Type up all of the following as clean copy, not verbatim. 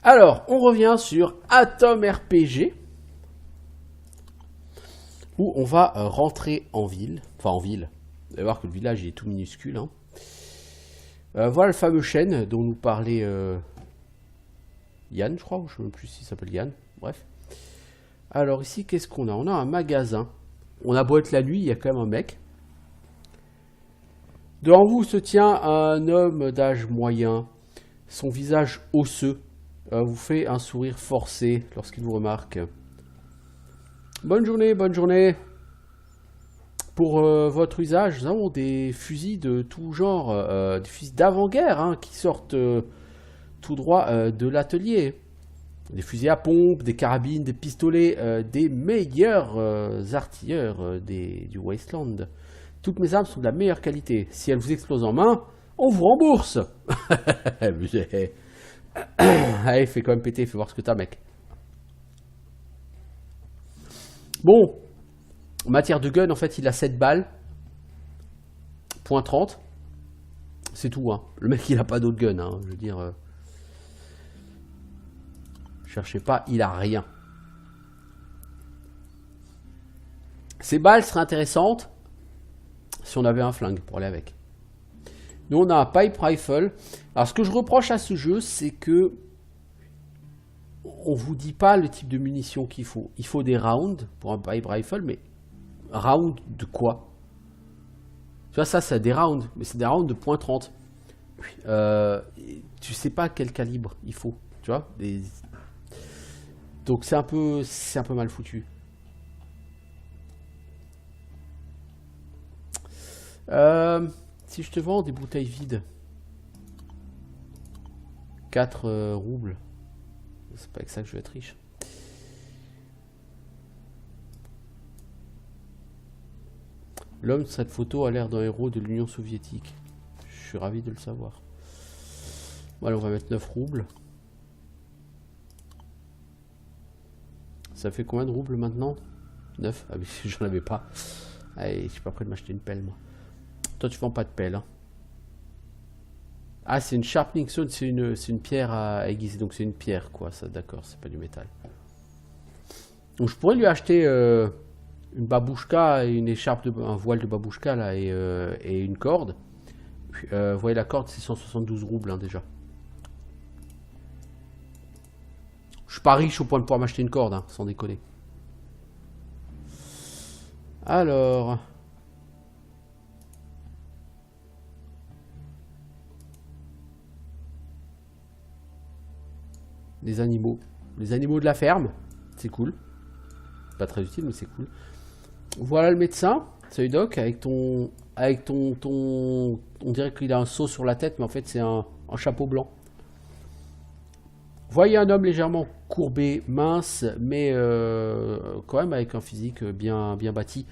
Alors, on revient sur Atom RPG, où on va rentrer en ville. Enfin, en ville. Vous allez voir que le village est tout minuscule. Hein. Voilà le fameux chêne dont nous parlait Yann, je crois. Je ne sais même plus s'il s'appelle Yann. Bref. Alors ici, qu'est-ce qu'on a? On a un magasin. On a beau être la nuit, il y a quand même un mec. Devant vous se tient un homme d'âge moyen. Son visage osseux vous fait un sourire forcé lorsqu'il vous remarque. Bonne journée, bonne journée. Pour votre usage, nous avons des fusils de tout genre, des fusils d'avant-guerre hein, qui sortent tout droit de l'atelier. Des fusils à pompe, des carabines, des pistolets, des meilleurs artilleurs du Wasteland. Toutes mes armes sont de la meilleure qualité. Si elles vous explosent en main, on vous rembourse. Allez, fais quand même péter, fais voir ce que t'as, mec. Bon, en matière de gun, en fait, il a 7 balles. Point 30. C'est tout, hein. Le mec, il a pas d'autre gun, hein. Je veux dire... Cherchez pas, il a rien. Ces balles seraient intéressantes si on avait un flingue pour aller avec. Nous, on a un pipe rifle. Alors, ce que je reproche à ce jeu, c'est que on vous dit pas le type de munitions qu'il faut. Il faut des rounds pour un pipe rifle, mais rounds de quoi? Tu vois, ça, c'est des rounds, mais c'est des rounds de .30. Tu sais pas quel calibre il faut, tu vois. Donc, c'est un peu mal foutu. Si je te vends des bouteilles vides, 4 roubles, c'est pas avec ça que je vais être riche. L'homme de cette photo a l'air d'un héros de l'Union soviétique. Je suis ravi de le savoir. Voilà, on va mettre 9 roubles. Ça fait combien de roubles maintenant? 9. Ah oui, j'en avais pas. Allez, je suis pas prêt de m'acheter une pelle, moi. Toi, tu vends pas de pelle. Hein. Ah, c'est une sharpening stone, c'est une pierre à aiguiser. Donc, c'est une pierre, quoi. Ça, d'accord, c'est pas du métal. Donc, je pourrais lui acheter une babouchka, une écharpe, un voile de babouchka, là, et une corde. Puis, vous voyez, la corde, c'est 172 roubles, hein, déjà. Je suis pas riche au point de pouvoir m'acheter une corde, hein, sans déconner. Alors... Les animaux. Les animaux de la ferme. C'est cool. Pas très utile, mais c'est cool. Voilà le médecin. Salut Doc, avec ton... On dirait qu'il a un seau sur la tête, mais en fait c'est un chapeau blanc. Voyez un homme légèrement courbé, mince, mais quand même avec un physique bien bâti.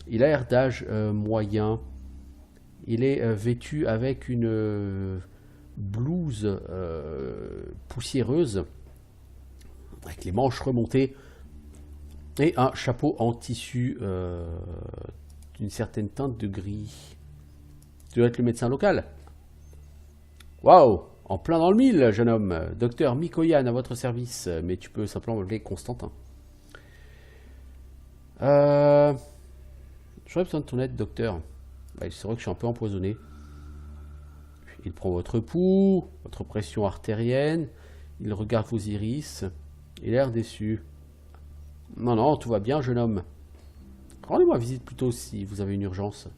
Il a l'air d'âge moyen. Il est vêtu avec une blouse poussiéreuse, avec les manches remontées, et un chapeau en tissu d'une certaine teinte de gris. Tu dois être le médecin local. Waouh! En plein dans le mille, jeune homme. Docteur Mikoyan à votre service. Mais tu peux simplement m'appeler Constantin. J'aurais besoin de ton aide, docteur. Bah, c'est vrai que je suis un peu empoisonné. Il prend votre pouls, votre pression artérienne. Il regarde vos iris. Il a l'air déçu. Non, non, tout va bien, jeune homme. Rendez-moi visite plutôt si vous avez une urgence.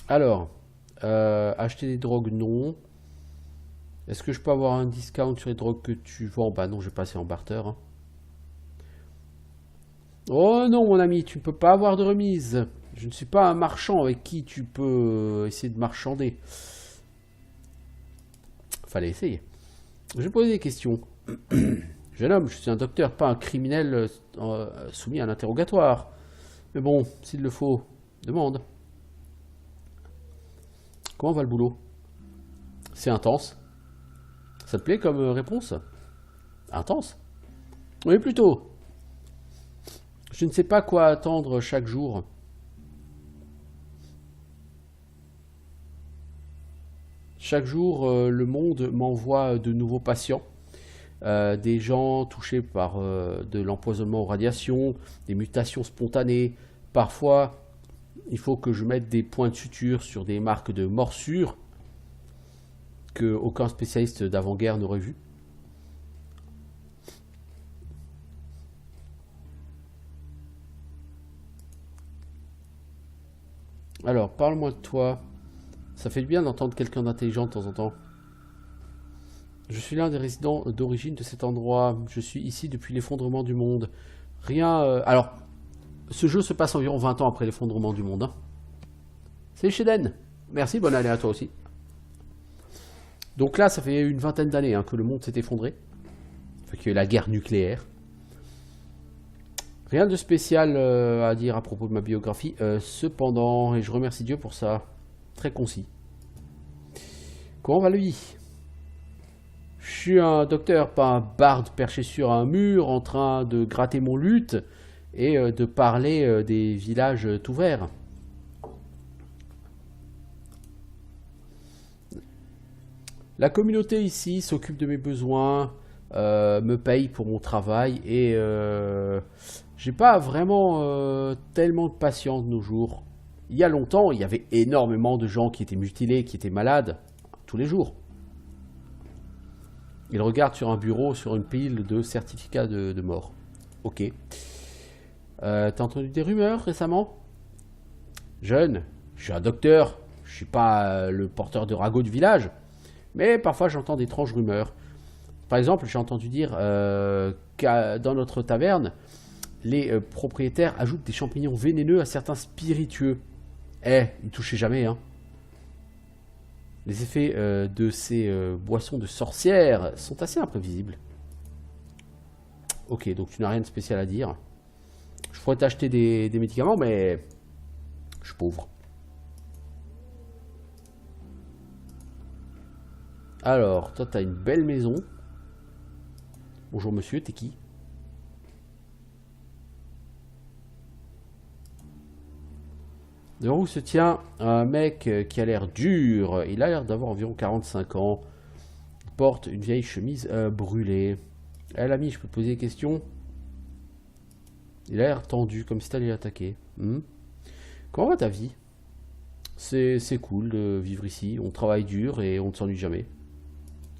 Alors, acheter des drogues, non. Est-ce que je peux avoir un discount sur les drogues que tu vends? Bah non, je vais passer en barter. Hein. Oh non, mon ami, tu ne peux pas avoir de remise. Je ne suis pas un marchand avec qui tu peux essayer de marchander. Fallait essayer. Je vais poser des questions. Jeune homme, je suis un docteur, pas un criminel soumis à un interrogatoire. Mais bon, s'il le faut, demande. Comment va le boulot? C'est intense. Ça te plaît comme réponse? Intense? Oui, plutôt. Je ne sais pas quoi attendre chaque jour. Chaque jour, le monde m'envoie de nouveaux patients. Des gens touchés par de l'empoisonnement aux radiations, des mutations spontanées. Parfois, il faut que je mette des points de suture sur des marques de morsure que aucun spécialiste d'avant-guerre n'aurait vu. Alors, parle-moi de toi. Ça fait du bien d'entendre quelqu'un d'intelligent de temps en temps. Je suis l'un des résidents d'origine de cet endroit. Je suis ici depuis l'effondrement du monde. Rien... Alors, ce jeu se passe environ 20 ans après l'effondrement du monde. Hein. C'est Sheden. Merci, bonne année à toi aussi. Donc là, ça fait une vingtaine d'années que le monde s'est effondré. Enfin, qu'il y a eu la guerre nucléaire. Rien de spécial à dire à propos de ma biographie. Cependant, et je remercie Dieu pour ça, très concis. Comment va la vie ? Je suis un docteur, pas un barde perché sur un mur en train de gratter mon luth et de parler des villages tout verts. La communauté ici s'occupe de mes besoins, me paye pour mon travail et j'ai pas vraiment tellement de patients de nos jours. Il y a longtemps, il y avait énormément de gens qui étaient mutilés, qui étaient malades, tous les jours. Ils regardent sur un bureau, sur une pile de certificats de mort. Ok. T'as entendu des rumeurs récemment ? Jeune, je suis un docteur, je suis pas le porteur de ragots du village, mais parfois j'entends d'étranges rumeurs. Par exemple, j'ai entendu dire qu'à dans notre taverne, les propriétaires ajoutent des champignons vénéneux à certains spiritueux. Ils touchaient jamais, hein. Les effets de ces boissons de sorcières sont assez imprévisibles. Ok, donc tu n'as rien de spécial à dire. Je pourrais t'acheter des médicaments, mais je suis pauvre. Alors, toi, tu as une belle maison. Bonjour monsieur, t'es qui ? Devant vous se tient un mec qui a l'air dur. Il a l'air d'avoir environ 45 ans. Il porte une vieille chemise brûlée. L'ami, je peux te poser des questions ? Il a l'air tendu, comme si t'allais l'attaquer. Comment va ta vie ? C'est cool de vivre ici. On travaille dur et on ne s'ennuie jamais.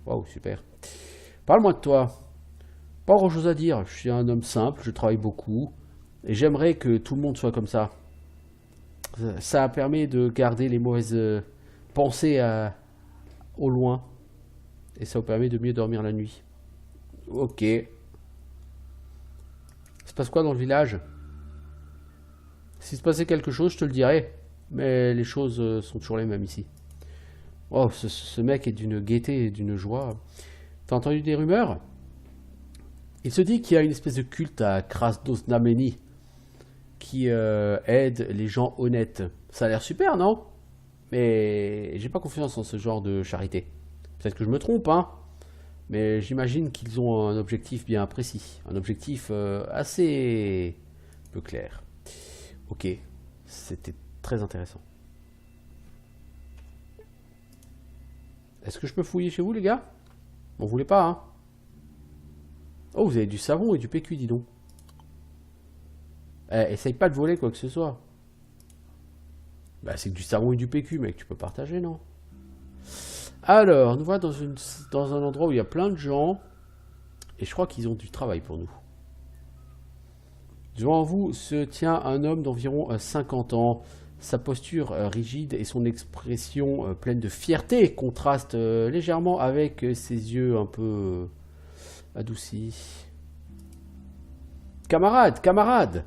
Waouh, super. Parle-moi de toi. Pas grand chose à dire. Je suis un homme simple, je travaille beaucoup. Et j'aimerais que tout le monde soit comme ça. Ça permet de garder les mauvaises pensées au loin. Et ça vous permet de mieux dormir la nuit. Ok. Il se passe quoi dans le village? S'il se passait quelque chose, je te le dirais. Mais les choses sont toujours les mêmes ici. Oh, ce mec est d'une gaieté et d'une joie. T'as entendu des rumeurs? Il se dit qu'il y a une espèce de culte à Krasnosnameni qui aide les gens honnêtes. Ça a l'air super, non? Mais j'ai pas confiance en ce genre de charité. Peut-être que je me trompe, hein? Mais j'imagine qu'ils ont un objectif bien précis. Un objectif assez peu clair. Ok, c'était très intéressant. Est-ce que je peux fouiller chez vous, les gars? M'en voulez pas, hein? Oh, vous avez du savon et du PQ, dis donc. Essaye pas de voler quoi que ce soit. Bah, c'est que du savon et du PQ, mec. Tu peux partager, non? Alors, nous voilà dans un endroit où il y a plein de gens. Et je crois qu'ils ont du travail pour nous. Devant vous se tient un homme d'environ 50 ans. Sa posture rigide et son expression pleine de fierté contrastent légèrement avec ses yeux un peu adoucis. Camarade, camarade,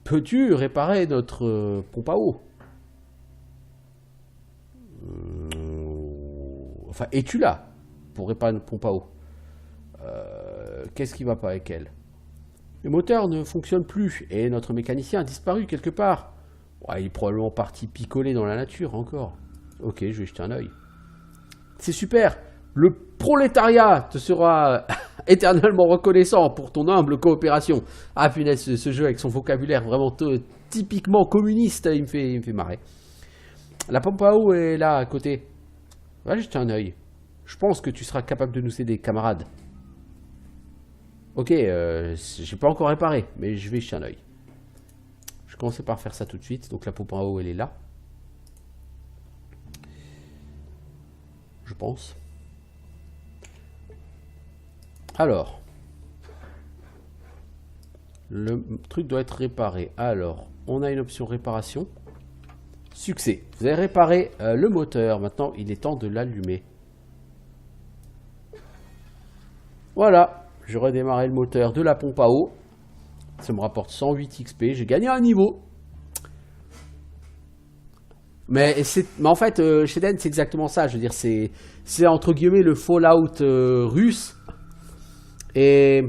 peux-tu réparer notre pompe à eau? Enfin, es-tu là pour réparer notre pompe à eau? Qu'est-ce qui va pas avec elle? Le moteur ne fonctionne plus et notre mécanicien a disparu quelque part. Ouais, il est probablement parti picoler dans la nature encore. Ok, je vais jeter un œil. C'est super. Le prolétariat te sera éternellement reconnaissant pour ton humble coopération. Ah punaise, ce jeu avec son vocabulaire vraiment typiquement communiste, il me fait marrer. La pompe à eau est là à côté. Va jeter un œil. Je pense que tu seras capable de nous aider, camarade. Ok, j'ai pas encore réparé, mais je vais jeter un œil. Je vais commencer par faire ça tout de suite. Donc la pompe en haut, elle est là. Je pense. Alors. Le truc doit être réparé. Alors, on a une option réparation. Succès. Vous avez réparé le moteur. Maintenant, il est temps de l'allumer. Voilà. Je redémarre le moteur de la pompe à eau. Ça me rapporte 108 XP. J'ai gagné un niveau. Mais en fait, chez Den, c'est exactement ça. Je veux dire, c'est entre guillemets le Fallout russe. Et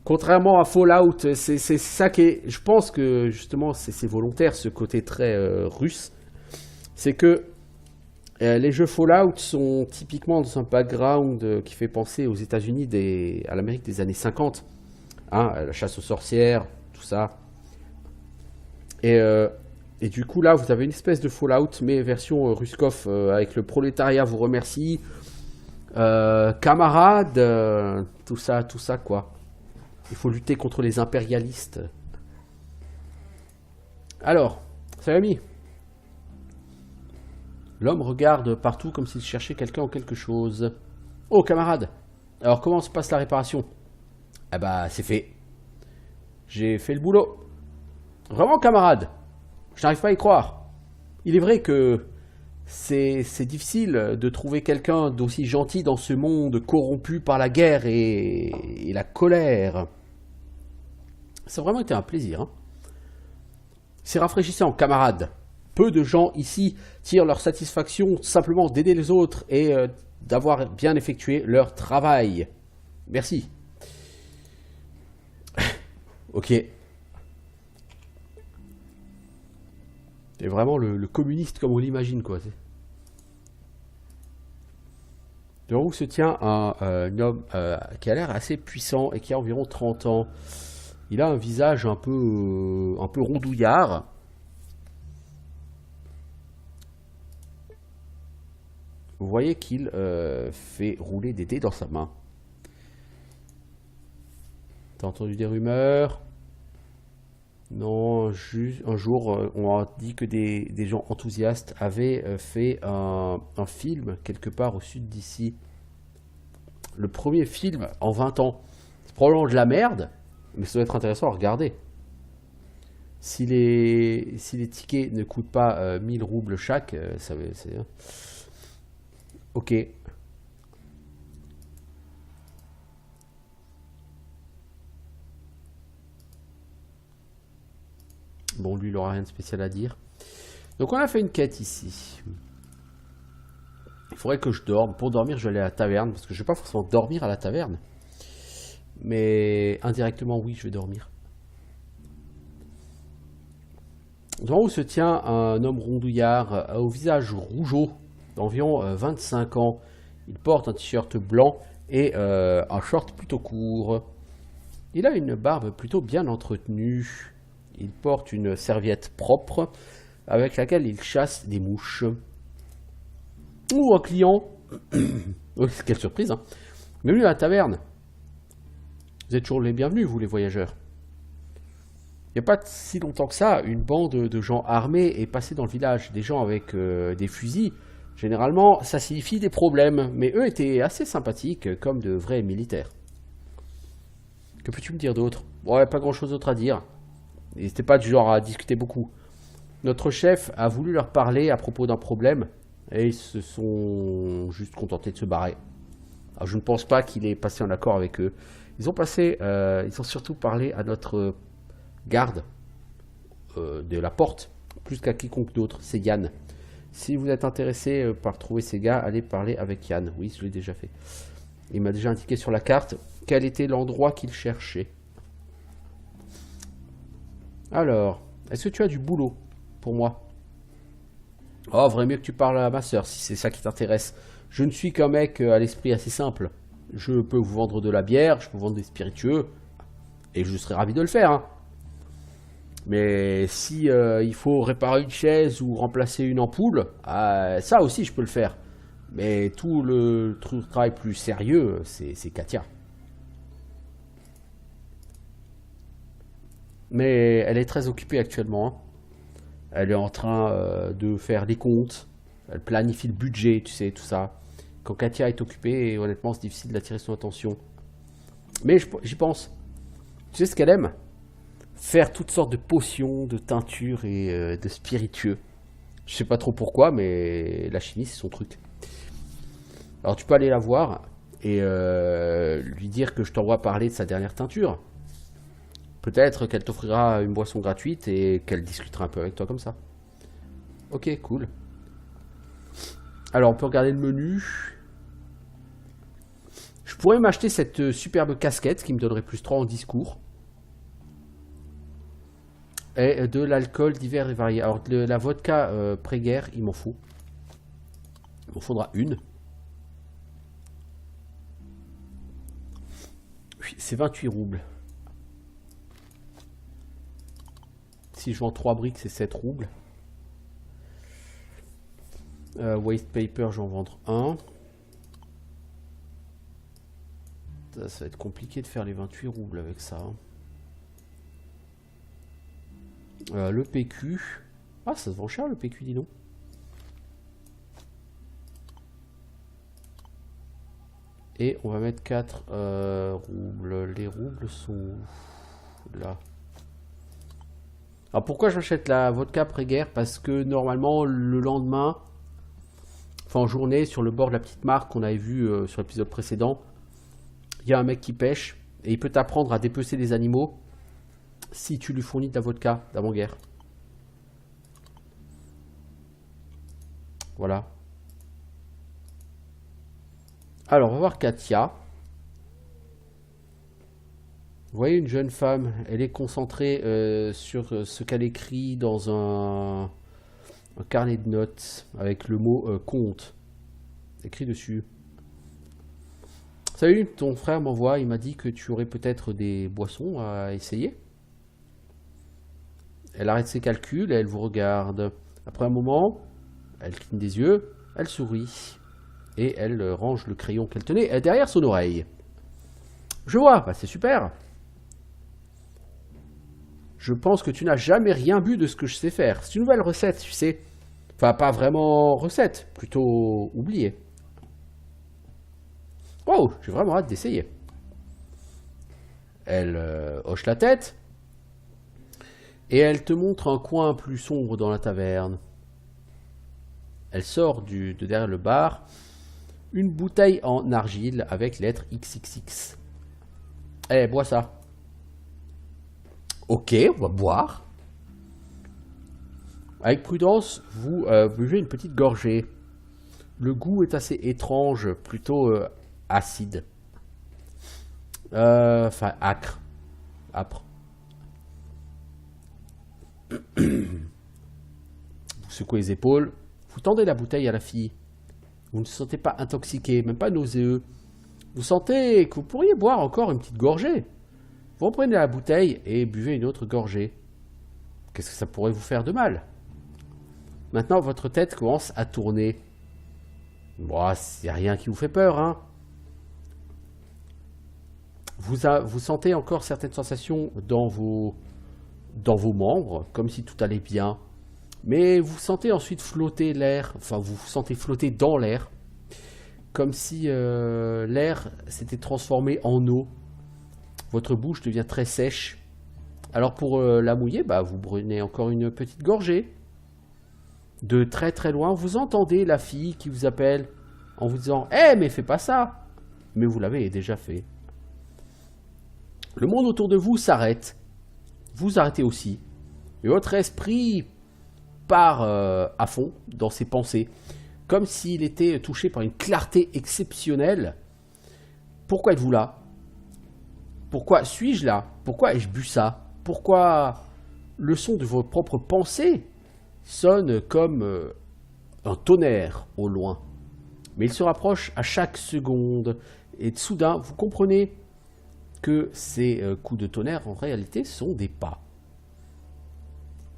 contrairement à Fallout, c'est ça qui est... Je pense que justement, c'est volontaire, ce côté très russe. C'est que les jeux Fallout sont typiquement dans un background qui fait penser aux États-Unis, à l'Amérique des années 50. Hein, la chasse aux sorcières, tout ça. Et du coup, là, vous avez une espèce de Fallout, mais version Ruskov, avec le prolétariat vous remercie. Camarades, tout ça, quoi. Il faut lutter contre les impérialistes. Alors, ça va mis. L'homme regarde partout comme s'il cherchait quelqu'un ou quelque chose. Oh, camarade. Alors, comment se passe la réparation? Ah bah, c'est fait. J'ai fait le boulot. Vraiment, camarade. Je n'arrive pas à y croire. Il est vrai que c'est difficile de trouver quelqu'un d'aussi gentil dans ce monde corrompu par la guerre et la colère. Ça a vraiment été un plaisir. Hein. C'est rafraîchissant, camarade. Peu de gens ici tirent leur satisfaction simplement d'aider les autres et d'avoir bien effectué leur travail. Merci. Ok. C'est vraiment le communiste comme on l'imagine, quoi. Devant vous se tient un homme qui a l'air assez puissant et qui a environ 30 ans. Il a un visage un peu rondouillard. Vous voyez qu'il fait rouler des dés dans sa main. T'as entendu des rumeurs? Non, juste un jour, on a dit que des gens enthousiastes avaient fait un film quelque part au sud d'ici. Le premier film en 20 ans. C'est probablement de la merde, mais ça doit être intéressant à regarder. Si les tickets ne coûtent pas 1000 roubles chaque, c'est... Ok. Bon, lui, il n'aura rien de spécial à dire. Donc, on a fait une quête ici. Il faudrait que je dorme. Pour dormir, je vais aller à la taverne. Parce que je ne vais pas forcément dormir à la taverne. Mais indirectement, oui, je vais dormir. Devant vous se tient un homme rondouillard au visage rougeau, d'environ 25 ans. Il porte un t-shirt blanc et un short plutôt court. Il a une barbe plutôt bien entretenue. Il porte une serviette propre avec laquelle il chasse des mouches. Ou un client. Quelle surprise, hein. Bienvenue à la taverne. Vous êtes toujours les bienvenus, vous les voyageurs. Il n'y a pas si longtemps que ça, une bande de gens armés est passée dans le village. Des gens avec des fusils. Généralement, ça signifie des problèmes. Mais eux étaient assez sympathiques, comme de vrais militaires. Que peux-tu me dire d'autre? Ouais, pas grand-chose d'autre à dire. Ils n'étaient pas du genre à discuter beaucoup. Notre chef a voulu leur parler à propos d'un problème et ils se sont juste contentés de se barrer. Alors, je ne pense pas qu'il ait passé un accord avec eux. Ils ont surtout parlé à notre garde de la porte, plus qu'à quiconque d'autre. C'est Yann. Si vous êtes intéressé par trouver ces gars, allez parler avec Yann. Oui, je l'ai déjà fait. Il m'a déjà indiqué sur la carte quel était l'endroit qu'il cherchait. Alors, est-ce que tu as du boulot pour moi? Oh, vaudrait mieux que tu parles à ma soeur si c'est ça qui t'intéresse. Je ne suis qu'un mec à l'esprit assez simple. Je peux vous vendre de la bière, je peux vous vendre des spiritueux, et je serais ravi de le faire. Hein. Mais si il faut réparer une chaise ou remplacer une ampoule, ça aussi je peux le faire. Mais tout le travail plus sérieux, c'est Katia. Mais elle est très occupée actuellement, hein. Elle est en train de faire des comptes. Elle planifie le budget, tu sais, tout ça. Quand Katia est occupée, honnêtement, c'est difficile d'attirer son attention. Mais j'y pense. Tu sais ce qu'elle aime? Faire toutes sortes de potions, de teintures et de spiritueux. Je sais pas trop pourquoi, mais la chimie, c'est son truc. Alors tu peux aller la voir et lui dire que je t'envoie parler de sa dernière teinture. Peut-être qu'elle t'offrira une boisson gratuite et qu'elle discutera un peu avec toi comme ça. Ok, cool. Alors on peut regarder le menu. Je pourrais m'acheter cette superbe casquette qui me donnerait plus 3 en discours. Et de l'alcool divers et variés. Alors la vodka pré-guerre, il m'en faut. Il m'en faudra une. Oui, c'est 28 roubles. Si je vends 3 briques, c'est 7 roubles. Waste paper, j'en vendre 1. Ça va être compliqué de faire les 28 roubles avec ça. Le PQ. Ah, ça se vend cher le PQ, dis donc. Et on va mettre 4 roubles. Les roubles sont là. Alors pourquoi j'achète la vodka pré-guerre? Parce que normalement le lendemain, enfin en journée, sur le bord de la petite mare qu'on avait vu sur l'épisode précédent, il y a un mec qui pêche et il peut t'apprendre à dépecer des animaux si tu lui fournis de la vodka d'avant-guerre. Voilà. Alors on va voir Katia. Vous voyez une jeune femme, elle est concentrée sur ce qu'elle écrit dans un carnet de notes avec le mot compte écrit dessus. Salut, ton frère m'envoie, il m'a dit que tu aurais peut-être des boissons à essayer. Elle arrête ses calculs et elle vous regarde. Après un moment, elle cligne des yeux, elle sourit et elle range le crayon qu'elle tenait derrière son oreille. Je vois, bah c'est super. Je pense que tu n'as jamais rien bu de ce que je sais faire. C'est une nouvelle recette, tu sais. Enfin, pas vraiment recette, plutôt oubliée. Wow, j'ai vraiment hâte d'essayer. Elle hoche la tête. Et elle te montre un coin plus sombre dans la taverne. Elle sort de derrière le bar une bouteille en argile avec lettre XXX. Eh, bois ça. Ok, on va boire. Avec prudence, vous buvez une petite gorgée. Le goût est assez étrange, plutôt acide. Enfin, acre. Âpre. Vous secouez les épaules. Vous tendez la bouteille à la fille. Vous ne vous sentez pas intoxiqué, même pas nauséeux. Vous sentez que vous pourriez boire encore une petite gorgée. Vous reprenez la bouteille et buvez une autre gorgée. Qu'est-ce que ça pourrait vous faire de mal? Maintenant, votre tête commence à tourner. Bon, il n'y a rien qui vous fait peur, hein. Vous sentez encore certaines sensations dans vos membres, comme si tout allait bien. Mais vous sentez ensuite flotter l'air, enfin vous sentez flotter dans l'air, comme si l'air s'était transformé en eau. Votre bouche devient très sèche. Alors pour la mouiller, bah, vous prenez encore une petite gorgée. De très très loin, vous entendez la fille qui vous appelle en vous disant « Eh, mais fais pas ça !» Mais vous l'avez déjà fait. Le monde autour de vous s'arrête. Vous arrêtez aussi. Et votre esprit part à fond dans ses pensées, comme s'il était touché par une clarté exceptionnelle. Pourquoi êtes-vous là? Pourquoi suis-je là? Pourquoi ai-je bu ça? Pourquoi le son de vos propres pensées sonne comme un tonnerre au loin? Mais il se rapproche à chaque seconde, et soudain, vous comprenez que ces coups de tonnerre, en réalité, sont des pas.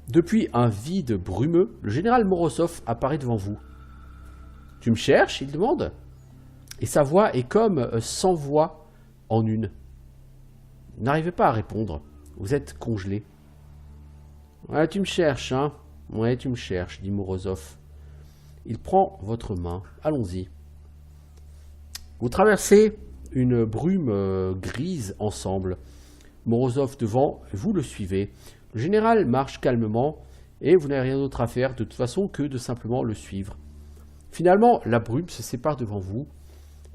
Depuis un vide brumeux, le général Morozov apparaît devant vous. « Tu me cherches ?» il demande. Et sa voix est comme 100 voix en une. Vous n'arrivez pas à répondre. Vous êtes congelé. « Ouais, tu me cherches, hein ? Ouais, tu me cherches, dit Morozov. Il prend votre main. Allons-y. Vous traversez une brume grise ensemble. Morozov devant, vous le suivez. Le général marche calmement et vous n'avez rien d'autre à faire de toute façon que de simplement le suivre. Finalement, la brume se sépare devant vous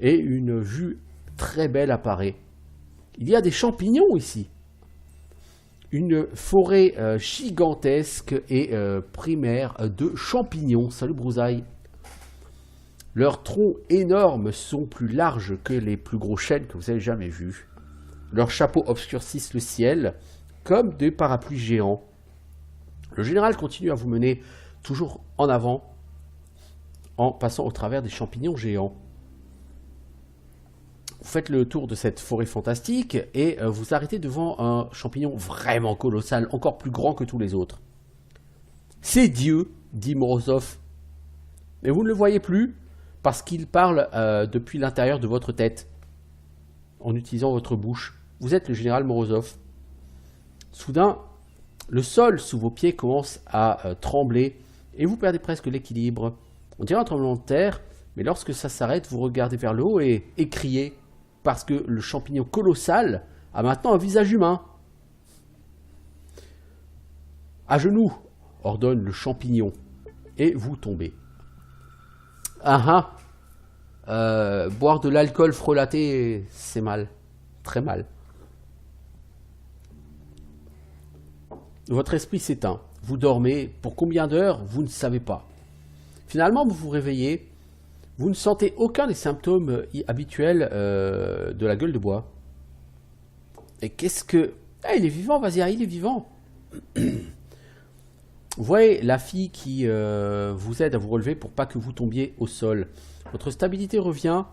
et une vue très belle apparaît. Il y a des champignons ici. Une forêt gigantesque et primaire de champignons. Salut Brousaille. Leurs troncs énormes sont plus larges que les plus gros chênes que vous avez jamais vus. Leurs chapeaux obscurcissent le ciel comme des parapluies géants. Le général continue à vous mener toujours en avant en passant au travers des champignons géants. Vous faites le tour de cette forêt fantastique et vous arrêtez devant un champignon vraiment colossal, encore plus grand que tous les autres. « C'est Dieu !» dit Morozov. Mais vous ne le voyez plus parce qu'il parle depuis l'intérieur de votre tête, en utilisant votre bouche. Vous êtes le général Morozov. Soudain, le sol sous vos pieds commence à trembler et vous perdez presque l'équilibre. On dirait un tremblement de terre, mais lorsque ça s'arrête, vous regardez vers le haut et criez, parce que le champignon colossal a maintenant un visage humain. À genoux, ordonne le champignon, et vous tombez. Boire de l'alcool frelaté, c'est mal, très mal. Votre esprit s'éteint, vous dormez, pour combien d'heures, vous ne savez pas. Finalement, vous vous réveillez, vous ne sentez aucun des symptômes habituels de la gueule de bois. Et qu'est-ce que... Ah, il est vivant, vas-y, il est vivant. Vous voyez la fille qui vous aide à vous relever pour pas que vous tombiez au sol. Votre stabilité revient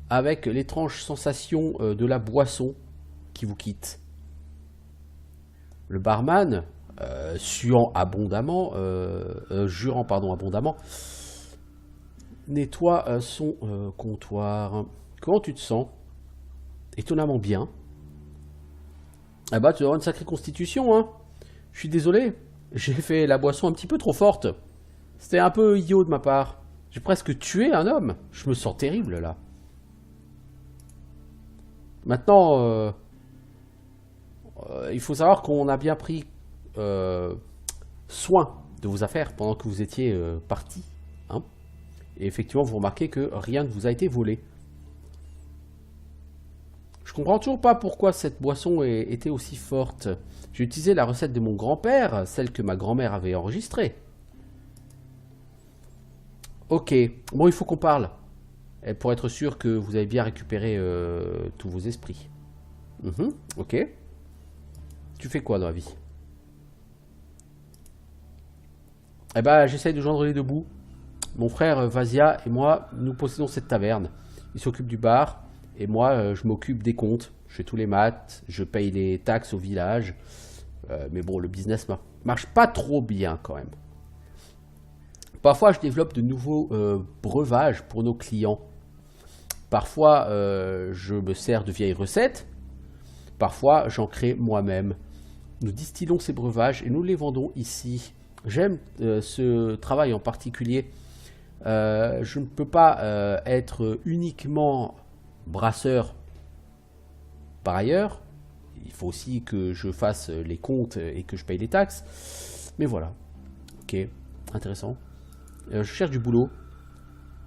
avec l'étrange sensation de la boisson qui vous quitte. Le barman, jurant abondamment, nettoie son comptoir. Comment tu te sens? Étonnamment bien. Ah bah tu auras une sacrée constitution, hein. Je suis désolé, j'ai fait la boisson un petit peu trop forte. C'était un peu idiot de ma part. J'ai presque tué un homme. Je me sens terrible là. Maintenant, il faut savoir qu'on a bien pris soin de vos affaires pendant que vous étiez parti. Hein. Et effectivement, vous remarquez que rien ne vous a été volé. Je comprends toujours pas pourquoi cette boisson était aussi forte. J'ai utilisé la recette de mon grand-père, celle que ma grand-mère avait enregistrée. Ok, bon, il faut qu'on parle. Et pour être sûr que vous avez bien récupéré tous vos esprits. Ok. Tu fais quoi dans la vie? Eh ben, j'essaye de joindre les deux bouts. Mon frère Vasia et moi, nous possédons cette taverne. Il s'occupe du bar. Et moi, je m'occupe des comptes. Je fais tous les maths. Je paye les taxes au village. Mais bon, le business marche pas trop bien quand même. Parfois, je développe de nouveaux breuvages pour nos clients. Parfois, je me sers de vieilles recettes. Parfois, j'en crée moi-même. Nous distillons ces breuvages et nous les vendons ici. J'aime ce travail en particulier. Je ne peux pas être uniquement brasseur par ailleurs. Il faut aussi que je fasse les comptes et que je paye les taxes. Mais voilà. Ok, intéressant. Je cherche du boulot.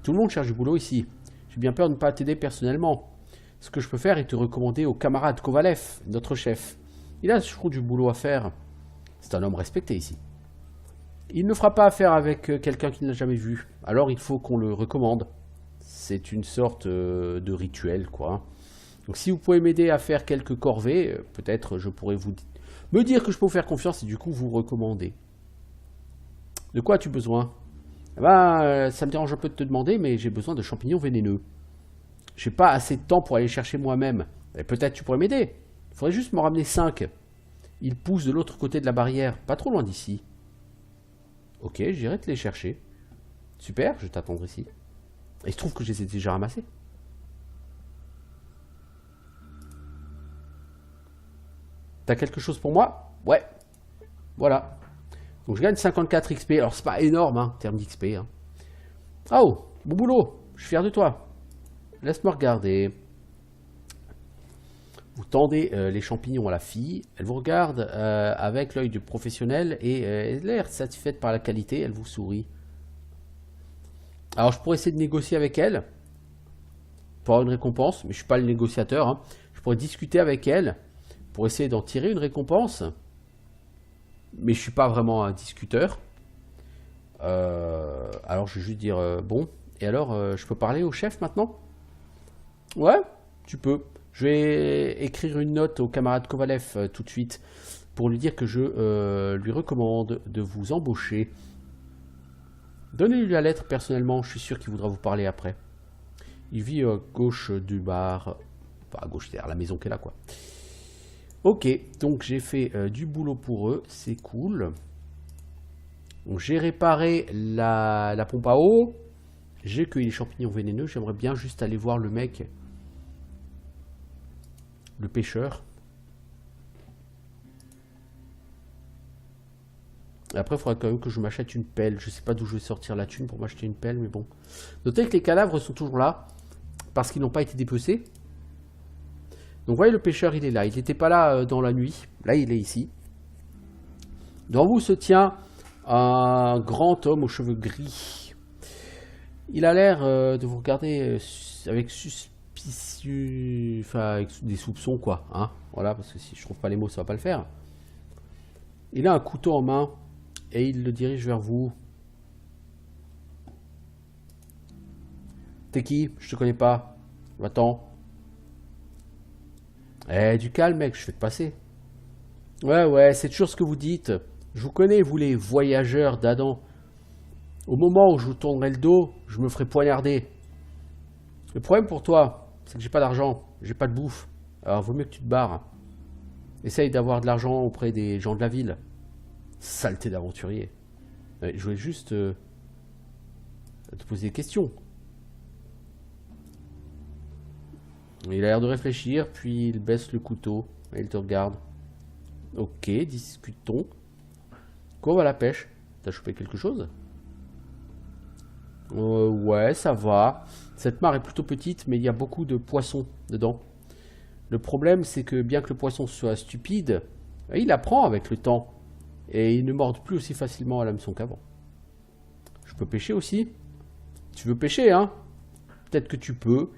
Tout le monde cherche du boulot ici. J'ai bien peur de ne pas t'aider personnellement. Ce que je peux faire est te recommander au camarade Kovalev, notre chef. Il a toujours du boulot à faire. C'est un homme respecté ici. Il ne fera pas affaire avec quelqu'un qu'il n'a jamais vu. Alors il faut qu'on le recommande. C'est une sorte de rituel, quoi. Donc si vous pouvez m'aider à faire quelques corvées, peut-être je pourrais me dire que je peux vous faire confiance et du coup vous recommander. De quoi as-tu besoin? Eh ben, ça me dérange un peu de te demander, mais j'ai besoin de champignons vénéneux. J'ai pas assez de temps pour aller chercher moi-même. Peut-être tu pourrais m'aider. Il faudrait juste m'en ramener 5. Ils poussent de l'autre côté de la barrière, pas trop loin d'ici. Ok, j'irai te les chercher. Super, je t'attendrai ici. Et il se trouve que je les ai déjà ramassés. T'as quelque chose pour moi? Ouais. Voilà. Donc je gagne 54 XP. Alors c'est pas énorme, hein, en termes d'XP. Hein. Oh, bon boulot. Je suis fier de toi. Laisse-moi regarder. Vous tendez les champignons à la fille. Elle vous regarde avec l'œil du professionnel et elle a l'air satisfaite par la qualité. Elle vous sourit. Alors je pourrais essayer de négocier avec elle pour avoir une récompense, mais je suis pas le négociateur. Hein. Je pourrais discuter avec elle pour essayer d'en tirer une récompense, mais je suis pas vraiment un discuteur. Alors je vais juste dire bon. Et alors je peux parler au chef maintenant? Ouais, tu peux. Je vais écrire une note au camarade Kovalev tout de suite pour lui dire que je lui recommande de vous embaucher. Donnez-lui la lettre personnellement, je suis sûr qu'il voudra vous parler après. Il vit à gauche du bar, enfin à gauche derrière la maison qu'elle a quoi. Ok, donc j'ai fait du boulot pour eux, c'est cool. Donc j'ai réparé la pompe à eau, j'ai cueilli les champignons vénéneux, j'aimerais bien juste aller voir le mec, le pêcheur. Et après, il faudra quand même que je m'achète une pelle. Je sais pas d'où je vais sortir la thune pour m'acheter une pelle, mais bon. Notez que les cadavres sont toujours là, parce qu'ils n'ont pas été dépecés. Donc, vous voyez, le pêcheur, il est là. Il n'était pas là dans la nuit. Là, il est ici. Devant vous se tient un grand homme aux cheveux gris. Il a l'air de vous regarder avec suspicieux... Enfin, avec des soupçons, quoi. Hein, voilà, parce que si je trouve pas les mots, ça va pas le faire. Il a un couteau en main. Et il le dirige vers vous. T'es qui? Je te connais pas. Va-t'en. Eh, du calme, mec, je vais te passer. Ouais, c'est toujours ce que vous dites. Je vous connais, vous les voyageurs d'Adam. Au moment où je vous tournerai le dos, je me ferai poignarder. Le problème pour toi, c'est que j'ai pas d'argent. J'ai pas de bouffe. Alors, vaut mieux que tu te barres. Essaye d'avoir de l'argent auprès des gens de la ville. Saleté d'aventurier. Je voulais juste te poser des questions. Il a l'air de réfléchir, puis il baisse le couteau et il te regarde. Ok, discutons. Comment va la pêche? T'as chopé quelque chose? Ouais, ça va. Cette mare est plutôt petite, mais il y a beaucoup de poissons dedans. Le problème, c'est que bien que le poisson soit stupide, il apprend avec le temps. Et il ne morde plus aussi facilement à l'hameçon qu'avant. Je peux pêcher aussi. Tu veux pêcher, hein? Peut-être que tu peux.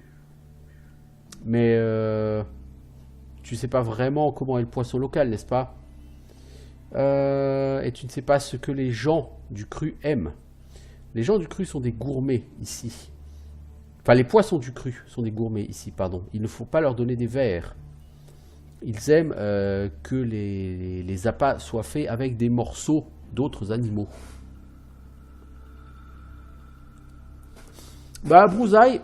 Mais tu sais pas vraiment comment est le poisson local, n'est-ce pas? Et tu ne sais pas ce que les gens du cru aiment. Les gens du cru sont des gourmets ici. Enfin, les poissons du cru sont des gourmets ici, pardon. Il ne faut pas leur donner des vers. Ils aiment que les appâts soient faits avec des morceaux d'autres animaux. Bah, Broussaille,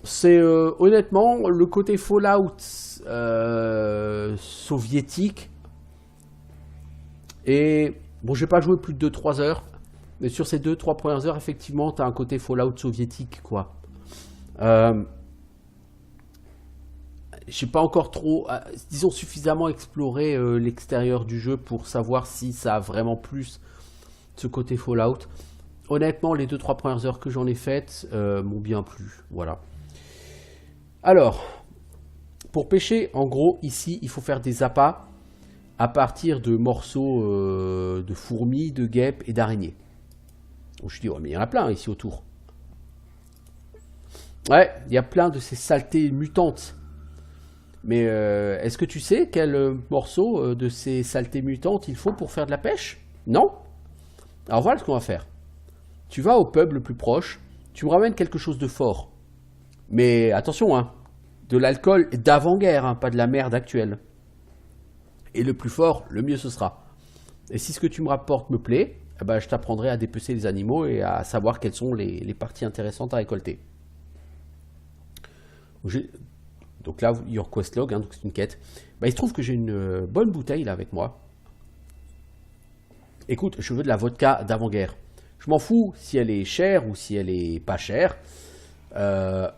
c'est honnêtement le côté Fallout soviétique. Et bon, j'ai pas joué plus de 2-3 heures. Mais sur ces 2-3 premières heures, effectivement, tu as un côté Fallout soviétique, quoi. J'ai pas encore trop, disons, suffisamment exploré l'extérieur du jeu pour savoir si ça a vraiment plus ce côté Fallout. Honnêtement, les 2-3 premières heures que j'en ai faites m'ont bien plu. Voilà. Alors, pour pêcher, en gros, ici, il faut faire des appâts à partir de morceaux de fourmis, de guêpes et d'araignées. Donc je dis, oh, mais il y en a plein ici autour. Ouais, il y a plein de ces saletés mutantes. Mais est-ce que tu sais quel morceau de ces saletés mutantes il faut pour faire de la pêche? Non? Alors voilà ce qu'on va faire. Tu vas au pub le plus proche, tu me ramènes quelque chose de fort. Mais attention, hein, de l'alcool d'avant-guerre, hein, pas de la merde actuelle. Et le plus fort, le mieux ce sera. Et si ce que tu me rapportes me plaît, eh ben, je t'apprendrai à dépecer les animaux et à savoir quelles sont les parties intéressantes à récolter. Donc là, your quest log, hein, donc c'est une quête. Bah, il se trouve que j'ai une bonne bouteille là avec moi. Écoute, je veux de la vodka d'avant-guerre. Je m'en fous si elle est chère ou si elle est pas chère. Ça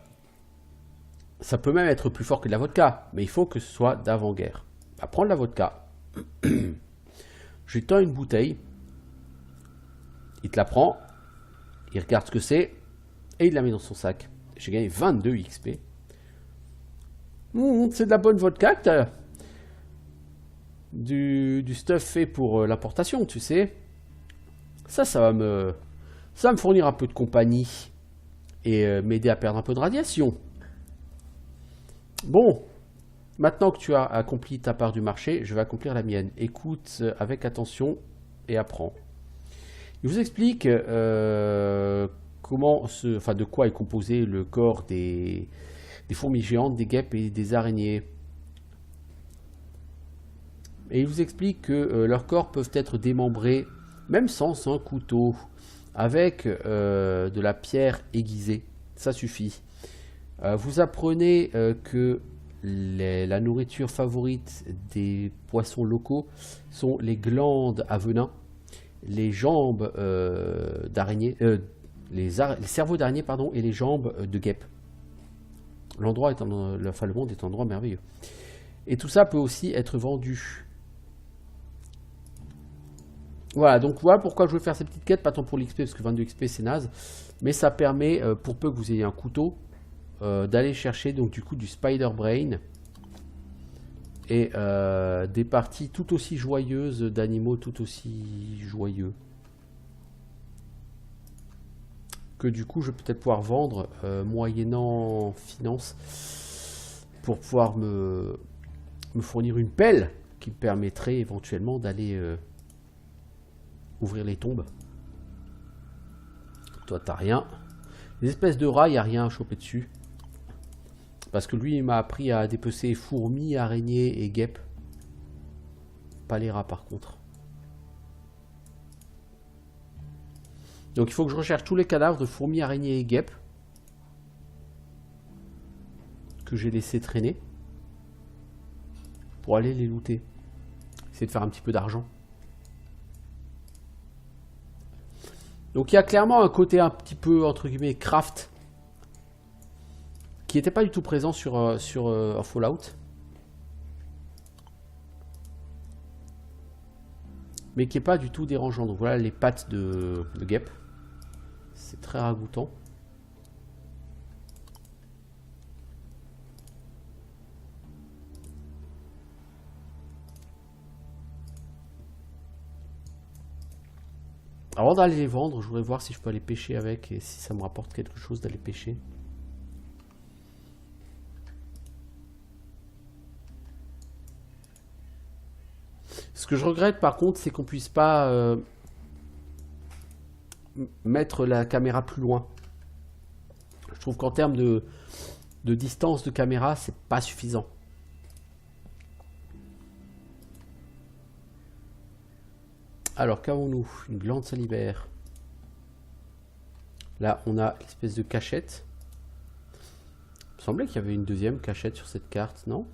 peut même être plus fort que de la vodka, mais il faut que ce soit d'avant-guerre. Va prendre la vodka. Je lui tends une bouteille. Il te la prend. Il regarde ce que c'est. Et il la met dans son sac. J'ai gagné 22 XP. C'est de la bonne vodka. Du stuff fait pour l'importation, tu sais. Ça va me fournir un peu de compagnie. Et m'aider à perdre un peu de radiation. Bon. Maintenant que tu as accompli ta part du marché, je vais accomplir la mienne. Écoute avec attention et apprends. Il vous explique de quoi est composé le corps des fourmis géantes, des guêpes et des araignées. Et il vous explique que leurs corps peuvent être démembrés, même sans un couteau, avec de la pierre aiguisée. Ça suffit. Vous apprenez que la nourriture favorite des poissons locaux sont les glandes à venin, les jambes d'araignée, les cerveaux d'araignée pardon, et les jambes de guêpe. Le monde est un endroit merveilleux. Et tout ça peut aussi être vendu. Voilà, donc voilà pourquoi je veux faire ces petites quêtes, pas tant pour l'XP, parce que 22 XP c'est naze, mais ça permet, pour peu que vous ayez un couteau, d'aller chercher donc du coup du Spider Brain et des parties tout aussi joyeuses d'animaux tout aussi joyeux que du coup je vais peut-être pouvoir vendre moyennant finance pour pouvoir me fournir une pelle qui me permettrait éventuellement d'aller ouvrir les tombes. Toi t'as rien, les espèces de rats, il n'y a rien à choper dessus. Parce que lui, il m'a appris à dépecer fourmis, araignées et guêpes. Pas les rats, par contre. Donc, il faut que je recherche tous les cadavres de fourmis, araignées et guêpes. Que j'ai laissé traîner. Pour aller les looter. Essayer de faire un petit peu d'argent. Donc, il y a clairement un côté un petit peu, entre guillemets, craft. Qui n'était pas du tout présent sur Fallout. Mais qui n'est pas du tout dérangeant. Donc voilà les pattes de guêpe. C'est très ragoûtant. Avant d'aller les vendre, je voudrais voir si je peux aller pêcher avec et si ça me rapporte quelque chose d'aller pêcher. Ce que je regrette par contre, c'est qu'on puisse pas mettre la caméra plus loin. Je trouve qu'en termes de distance de caméra, c'est pas suffisant. Alors, qu'avons-nous? Une glande salivaire. Là, on a l'espèce de cachette. Il me semblait qu'il y avait une deuxième cachette sur cette carte, non?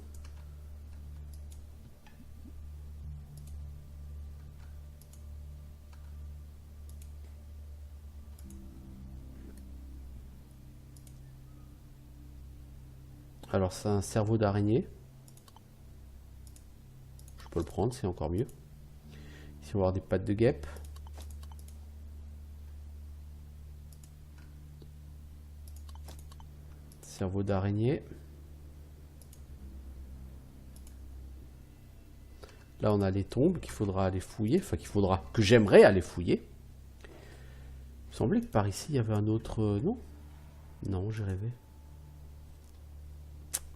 Alors, c'est un cerveau d'araignée. Je peux le prendre, c'est encore mieux. Ici, on va avoir des pattes de guêpe. Cerveau d'araignée. Là, on a les tombes qu'il faudra aller fouiller. Enfin, que j'aimerais aller fouiller. Il me semblait que par ici, il y avait un autre... non? Non, j'ai rêvé.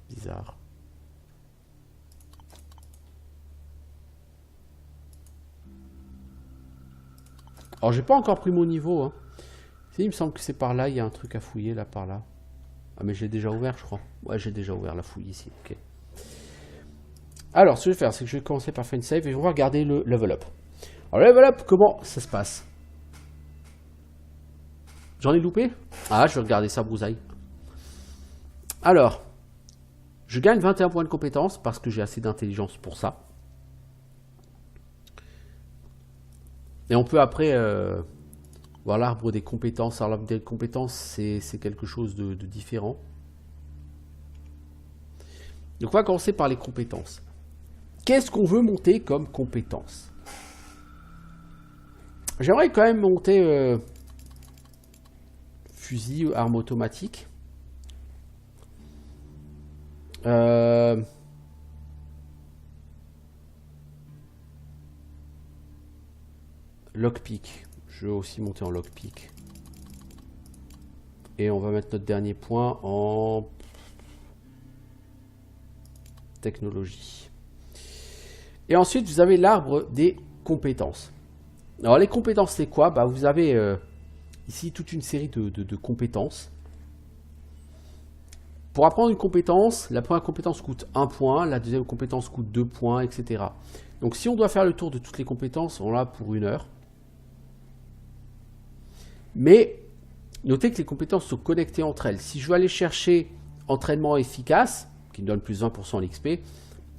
Bizarre. Alors, j'ai pas encore pris mon niveau. Hein. Il me semble que c'est par là, il y a un truc à fouiller, là, par là. Ah, mais j'ai déjà ouvert, je crois. Ouais, j'ai déjà ouvert la fouille ici. Ok. Alors, ce que je vais faire, c'est que je vais commencer par faire une save et on va regarder le level up. Alors, le level up, comment ça se passe? J'en ai loupé? Ah, je vais regarder ça, brousaille. Alors, je gagne 21 points de compétence parce que j'ai assez d'intelligence pour ça. Et on peut après voir l'arbre des compétences. Alors l'arbre des compétences, c'est quelque chose de différent. Donc on va commencer par les compétences. Qu'est-ce qu'on veut monter comme compétence? J'aimerais quand même monter fusil, arme automatique. Lockpick. Je vais aussi monter en lockpick. Et on va mettre notre dernier point en technologie. Et ensuite, vous avez l'arbre des compétences. Alors, les compétences, c'est quoi? Bah, vous avez ici toute une série de compétences. Pour apprendre une compétence, la première compétence coûte 1 point, la deuxième compétence coûte 2 points, etc. Donc, si on doit faire le tour de toutes les compétences, on l'a pour 1 heure. Mais notez que les compétences sont connectées entre elles. Si je veux aller chercher entraînement efficace, qui me donne plus 20% l'XP,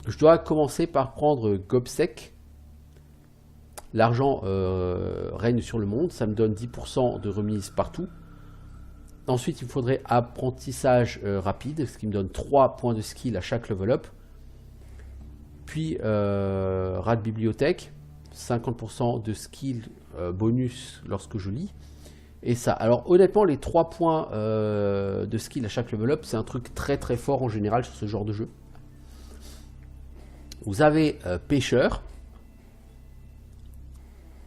je dois commencer par prendre Gobsec. L'argent règne sur le monde, ça me donne 10% de remise partout. Ensuite, il me faudrait apprentissage rapide, ce qui me donne 3 points de skill à chaque level up. Puis rat de bibliothèque, 50% de skill bonus lorsque je lis. Et ça, alors honnêtement, les 3 points de skill à chaque level up, c'est un truc très très fort en général sur ce genre de jeu. Vous avez pêcheur,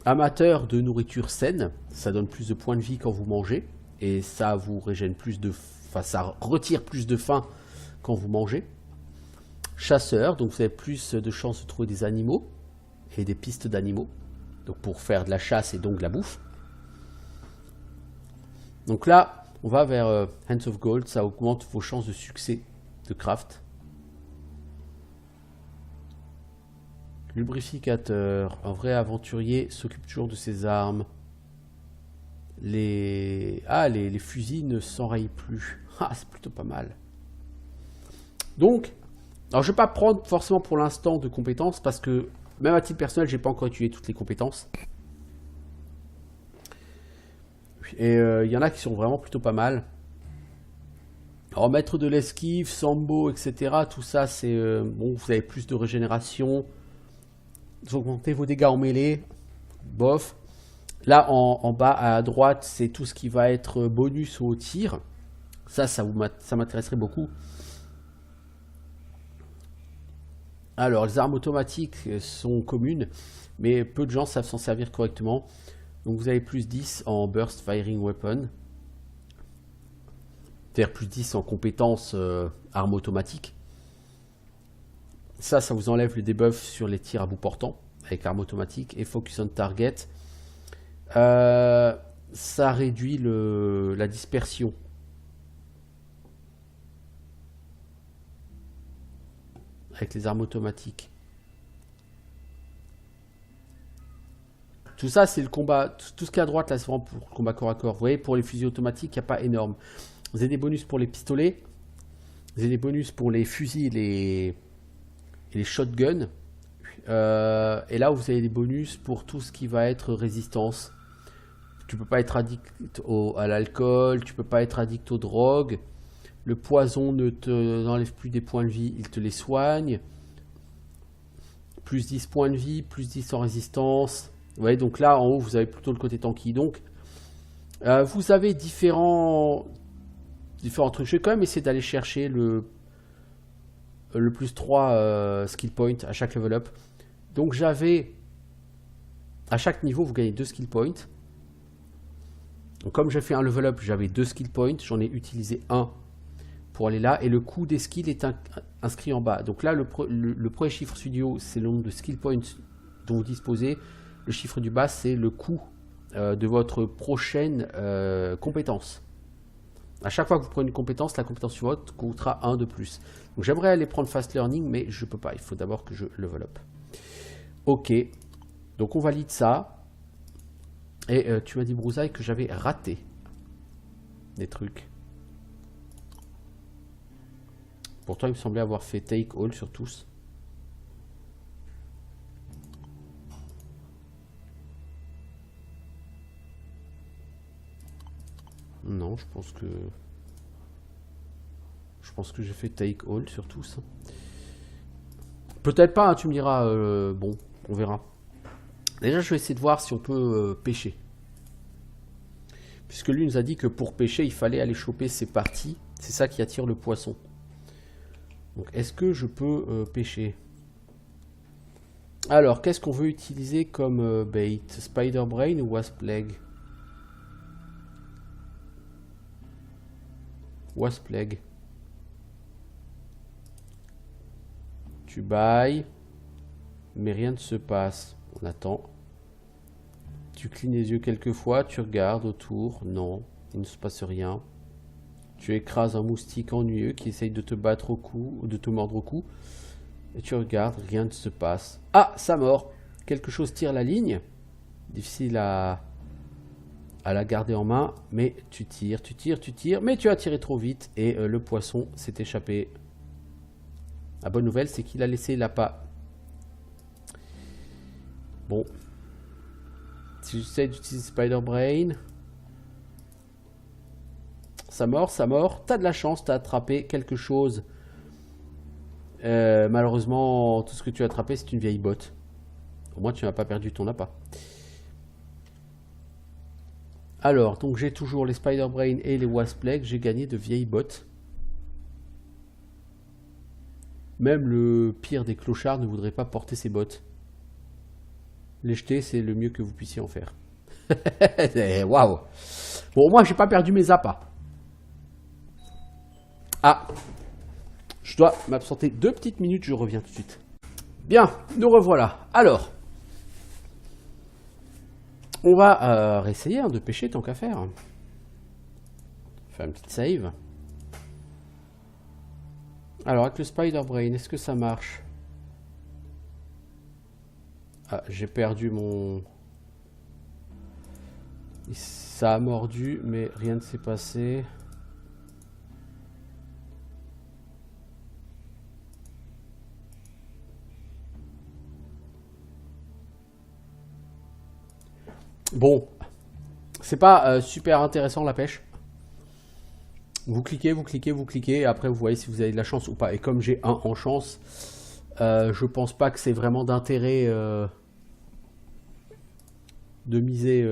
amateur de nourriture saine, ça donne plus de points de vie quand vous mangez, et ça vous régène plus de, enfin ça retire plus de faim quand vous mangez. Chasseur, donc vous avez plus de chances de trouver des animaux et des pistes d'animaux, donc pour faire de la chasse et donc de la bouffe. Donc là, on va vers Hands of Gold, ça augmente vos chances de succès de craft. Lubrificateur, un vrai aventurier s'occupe toujours de ses armes. Les fusils ne s'enrayent plus. Ah, c'est plutôt pas mal. Donc, alors je ne vais pas prendre forcément pour l'instant de compétences parce que même à titre personnel, j'ai pas encore étudié toutes les compétences. Et il y en a qui sont vraiment plutôt pas mal. Alors, maître de l'esquive, sambo, etc. Tout ça, c'est bon. Vous avez plus de régénération. Vous augmentez vos dégâts en mêlée. Bof. Là, en bas à droite, c'est tout ce qui va être bonus au tir. Ça m'intéresserait beaucoup. Alors, les armes automatiques sont communes, mais peu de gens savent s'en servir correctement. Donc, vous avez plus 10 en Burst Firing Weapon. C'est-à-dire plus 10 en compétences armes automatiques. Ça vous enlève le debuff sur les tirs à bout portant, avec arme automatique et Focus on Target. Ça réduit la dispersion. Avec les armes automatiques. Tout ça, c'est le combat. Tout ce qui est à droite, là, c'est vraiment pour le combat corps à corps. Vous voyez, pour les fusils automatiques, il n'y a pas énorme. Vous avez des bonus pour les pistolets. Vous avez des bonus pour les fusils et les shotguns. Et là, vous avez des bonus pour tout ce qui va être résistance. Tu peux pas être addict à l'alcool. Tu peux pas être addict aux drogues. Le poison ne t'enlève plus des points de vie. Il te les soigne. Plus 10 points de vie. Plus 10 en résistance. Vous voyez, donc là, en haut, vous avez plutôt le côté tanky. Donc, vous avez différents trucs. Je vais quand même essayer d'aller chercher le plus 3 skill points à chaque level up. Donc, j'avais... À chaque niveau, vous gagnez 2 skill points. Donc, comme j'ai fait un level up, j'avais 2 skill points. J'en ai utilisé un pour aller là. Et le coût des skills est inscrit en bas. Donc là, le premier chiffre studio, c'est le nombre de skill points dont vous disposez. Le chiffre du bas, c'est le coût de votre prochaine compétence. À chaque fois que vous prenez une compétence, la compétence suivante coûtera 1 de plus. Donc j'aimerais aller prendre Fast Learning, mais je ne peux pas. Il faut d'abord que je level up. Ok. Donc on valide ça. Et tu m'as dit, Brousaille, que j'avais raté des trucs. Pourtant, il me semblait avoir fait Take All sur tous. Non, je pense que... j'ai fait take all sur tous. Peut-être pas, hein, tu me diras. Bon, on verra. Déjà, je vais essayer de voir si on peut pêcher. Puisque lui nous a dit que pour pêcher, il fallait aller choper ces parties. C'est ça qui attire le poisson. Donc, est-ce que je peux pêcher? Alors, qu'est-ce qu'on veut utiliser comme bait? Spider Brain ou Wasp Leg? Wasp Leg. Tu bailles, mais rien ne se passe. On attend. Tu clignes les yeux quelques fois, tu regardes autour. Non, il ne se passe rien. Tu écrases un moustique ennuyeux qui essaye de te battre au cou, ou de te mordre au cou. Et tu regardes, rien ne se passe. Ah, ça mord. Quelque chose tire la ligne. Difficile à la garder en main. Mais tu tires. Mais tu as tiré trop vite. Et le poisson s'est échappé. La bonne nouvelle, c'est qu'il a laissé l'appât. Bon. Si j'essaie d'utiliser Spider Brain. Ça mord. T'as de la chance, t'as attrapé quelque chose. Malheureusement, tout ce que tu as attrapé, c'est une vieille botte. Au moins, tu n'as pas perdu ton appât. Alors, donc j'ai toujours les Spider Brain et les Wasp Leg. J'ai gagné de vieilles bottes. Même le pire des clochards ne voudrait pas porter ses bottes. Les jeter, c'est le mieux que vous puissiez en faire. Waouh! Bon, moi, j'ai pas perdu mes appâts. Ah! Je dois m'absenter 2 petites minutes, je reviens tout de suite. Bien, nous revoilà. Alors, on va réessayer de pêcher tant qu'à faire. Faire une petite save. Alors, avec le Spider Brain, est-ce que ça marche? Ah, j'ai perdu mon... Ça a mordu, mais rien ne s'est passé. Bon, c'est pas super intéressant la pêche. Vous cliquez, et après vous voyez si vous avez de la chance ou pas. Et comme j'ai 1 en chance, je pense pas que c'est vraiment d'intérêt de miser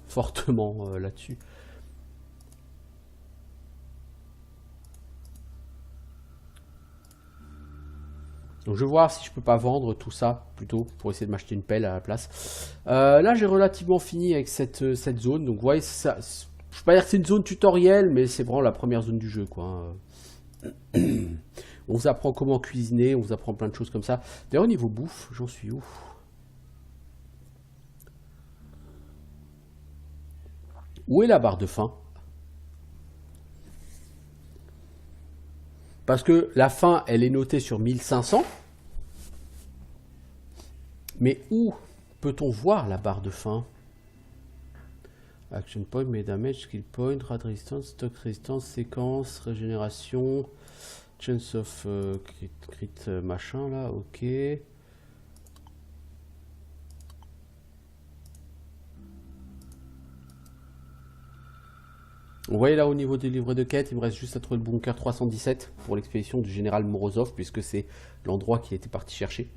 fortement là-dessus. Donc je vais voir si je peux pas vendre tout ça plutôt pour essayer de m'acheter une pelle à la place. Là j'ai relativement fini avec cette zone. Donc vous voyez, ça, je ne peux pas dire que c'est une zone tutoriel, mais c'est vraiment la première zone du jeu, quoi. On vous apprend comment cuisiner, on vous apprend plein de choses comme ça. D'ailleurs au niveau bouffe, j'en suis où? Où est la barre de faim? Parce que la faim, elle est notée sur 1500. Mais où peut-on voir la barre de faim? Action point, made damage, skill point, rad resistance, stock resistance, séquence, régénération, chance of crit machin là, ok. Vous voyez là au niveau des livres de quête, il me reste juste à trouver le bunker 317 pour l'expédition du général Morozov, puisque c'est l'endroit qu'il était parti chercher.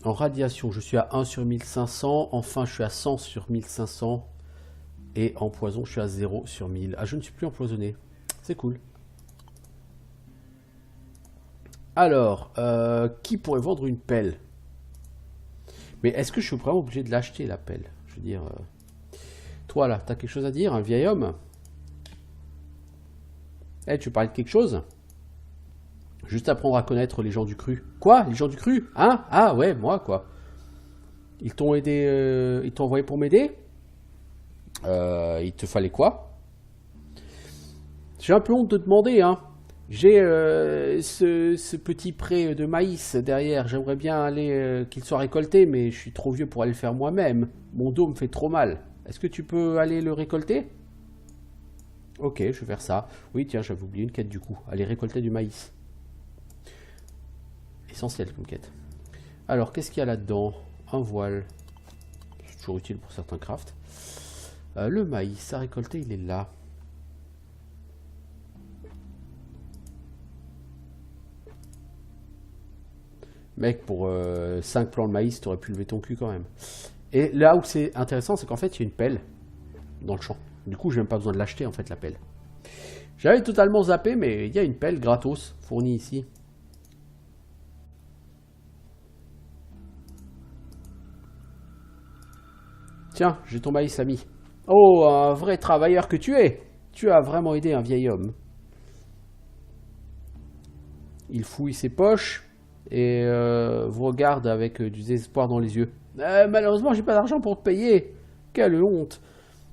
En radiation, je suis à 1 sur 1500, enfin je suis à 100 sur 1500, et en poison, je suis à 0 sur 1000. Ah, je ne suis plus empoisonné, c'est cool. Alors, qui pourrait vendre une pelle? Mais est-ce que je suis vraiment obligé de l'acheter, la pelle? Je veux dire... Toi, là, t'as quelque chose à dire, un vieil homme? Eh, tu parlais de quelque chose? Juste apprendre à connaître les gens du cru. Quoi? Les gens du cru? Hein? Ah, ouais, moi, quoi. Ils t'ont aidé... ils t'ont envoyé pour m'aider? Il te fallait quoi? J'ai un peu honte de demander, hein. J'ai ce petit pré de maïs derrière. J'aimerais bien aller qu'il soit récolté, mais je suis trop vieux pour aller le faire moi-même. Mon dos me fait trop mal. Est-ce que tu peux aller le récolter? Ok, je vais faire ça. Oui, tiens, j'avais oublié une quête du coup. Aller récolter du maïs. Essentiel comme quête. Alors, qu'est-ce qu'il y a là-dedans? Un voile. toujours utile pour certains crafts. Le maïs à récolter, il est là. Mec, pour 5 plants de maïs, t'aurais pu lever ton cul quand même. Et là où c'est intéressant, c'est qu'en fait, il y a une pelle dans le champ. Du coup, j'ai même pas besoin de l'acheter, en fait, la pelle. J'avais totalement zappé, mais il y a une pelle gratos fournie ici. Tiens, j'ai ton maïs, ami. Oh, un vrai travailleur que tu es. Tu as vraiment aidé un vieil homme. Il fouille ses poches et vous regarde avec du désespoir dans les yeux. Malheureusement, j'ai pas d'argent pour te payer. Quelle honte.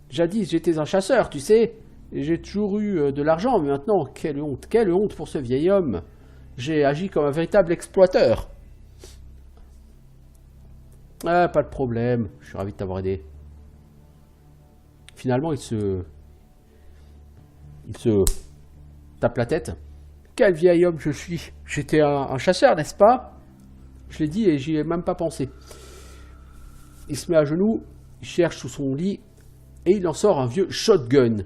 Jadis, j'étais un chasseur, tu sais. J'ai toujours eu de l'argent, mais maintenant, quelle honte pour ce vieil homme. J'ai agi comme un véritable exploiteur. Ah, pas de problème, je suis ravi de t'avoir aidé. Finalement, il se tape la tête. Quel vieil homme je suis. J'étais un chasseur, n'est-ce pas? Je l'ai dit et j'y ai même pas pensé. Il se met à genoux, il cherche sous son lit et il en sort un vieux shotgun.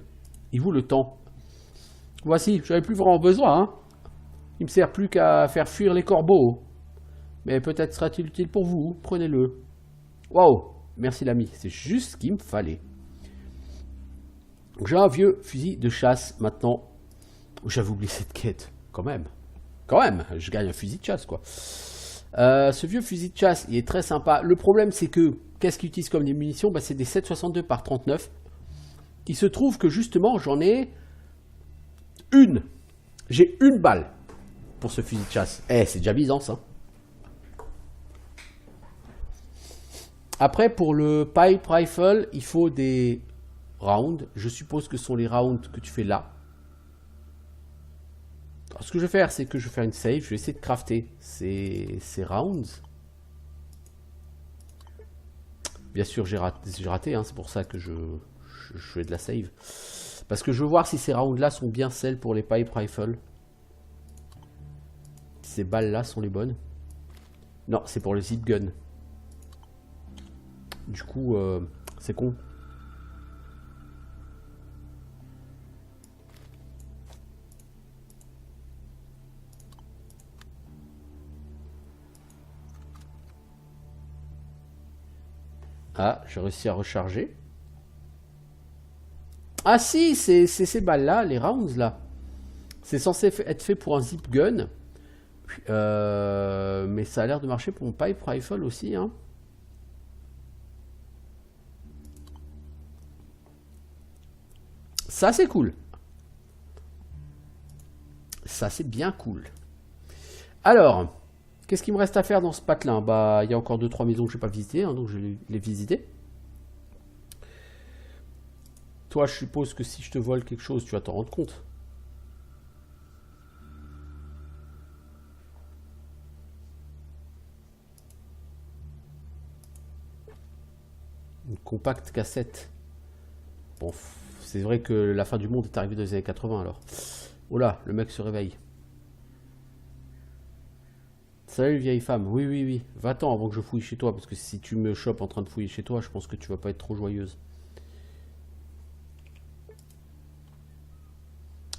Il vous le tend. Voici, j'en ai plus vraiment besoin. Hein. Il me sert plus qu'à faire fuir les corbeaux. Mais peut-être sera-t-il utile pour vous. Prenez-le. Waouh, merci l'ami, c'est juste ce qu'il me fallait. J'ai un vieux fusil de chasse maintenant. J'avais oublié cette quête. Quand même, je gagne un fusil de chasse, quoi. Ce vieux fusil de chasse, il est très sympa. Le problème, c'est que, qu'est-ce qu'il utilise comme des munitions? C'est des 7,62 par 39. Il se trouve que, justement, j'en ai une. J'ai une balle pour ce fusil de chasse. C'est déjà Byzance, hein. Après, pour le pipe rifle, il faut des rounds. Je suppose que ce sont les rounds que tu fais là. Alors, ce que je vais faire, c'est que je vais faire une save. Je vais essayer de crafter ces rounds. Bien sûr, j'ai raté. Hein, c'est pour ça que je fais de la save. Parce que je veux voir si ces rounds-là sont bien celles pour les pipe rifle. Ces balles-là sont les bonnes. Non, c'est pour le zip gun. Du coup, c'est con. Ah, j'ai réussi à recharger. Ah si, c'est ces balles-là, les rounds là. C'est censé être fait pour un zip gun. Mais ça a l'air de marcher pour mon pipe rifle aussi, hein. Ça, c'est cool. Ça, c'est bien cool. Alors, qu'est-ce qu'il me reste à faire dans ce patelin? Bah, il y a encore 2-3 maisons que je n'ai pas visitées, hein, donc je vais les visiter. Toi, je suppose que si je te vole quelque chose, tu vas t'en rendre compte. Une compacte cassette. Bon, c'est vrai que la fin du monde est arrivée dans les années 80 alors. Oh là, le mec se réveille. Salut vieille femme, oui oui oui, va-t'en avant que je fouille chez toi, parce que si tu me chopes en train de fouiller chez toi, je pense que tu vas pas être trop joyeuse.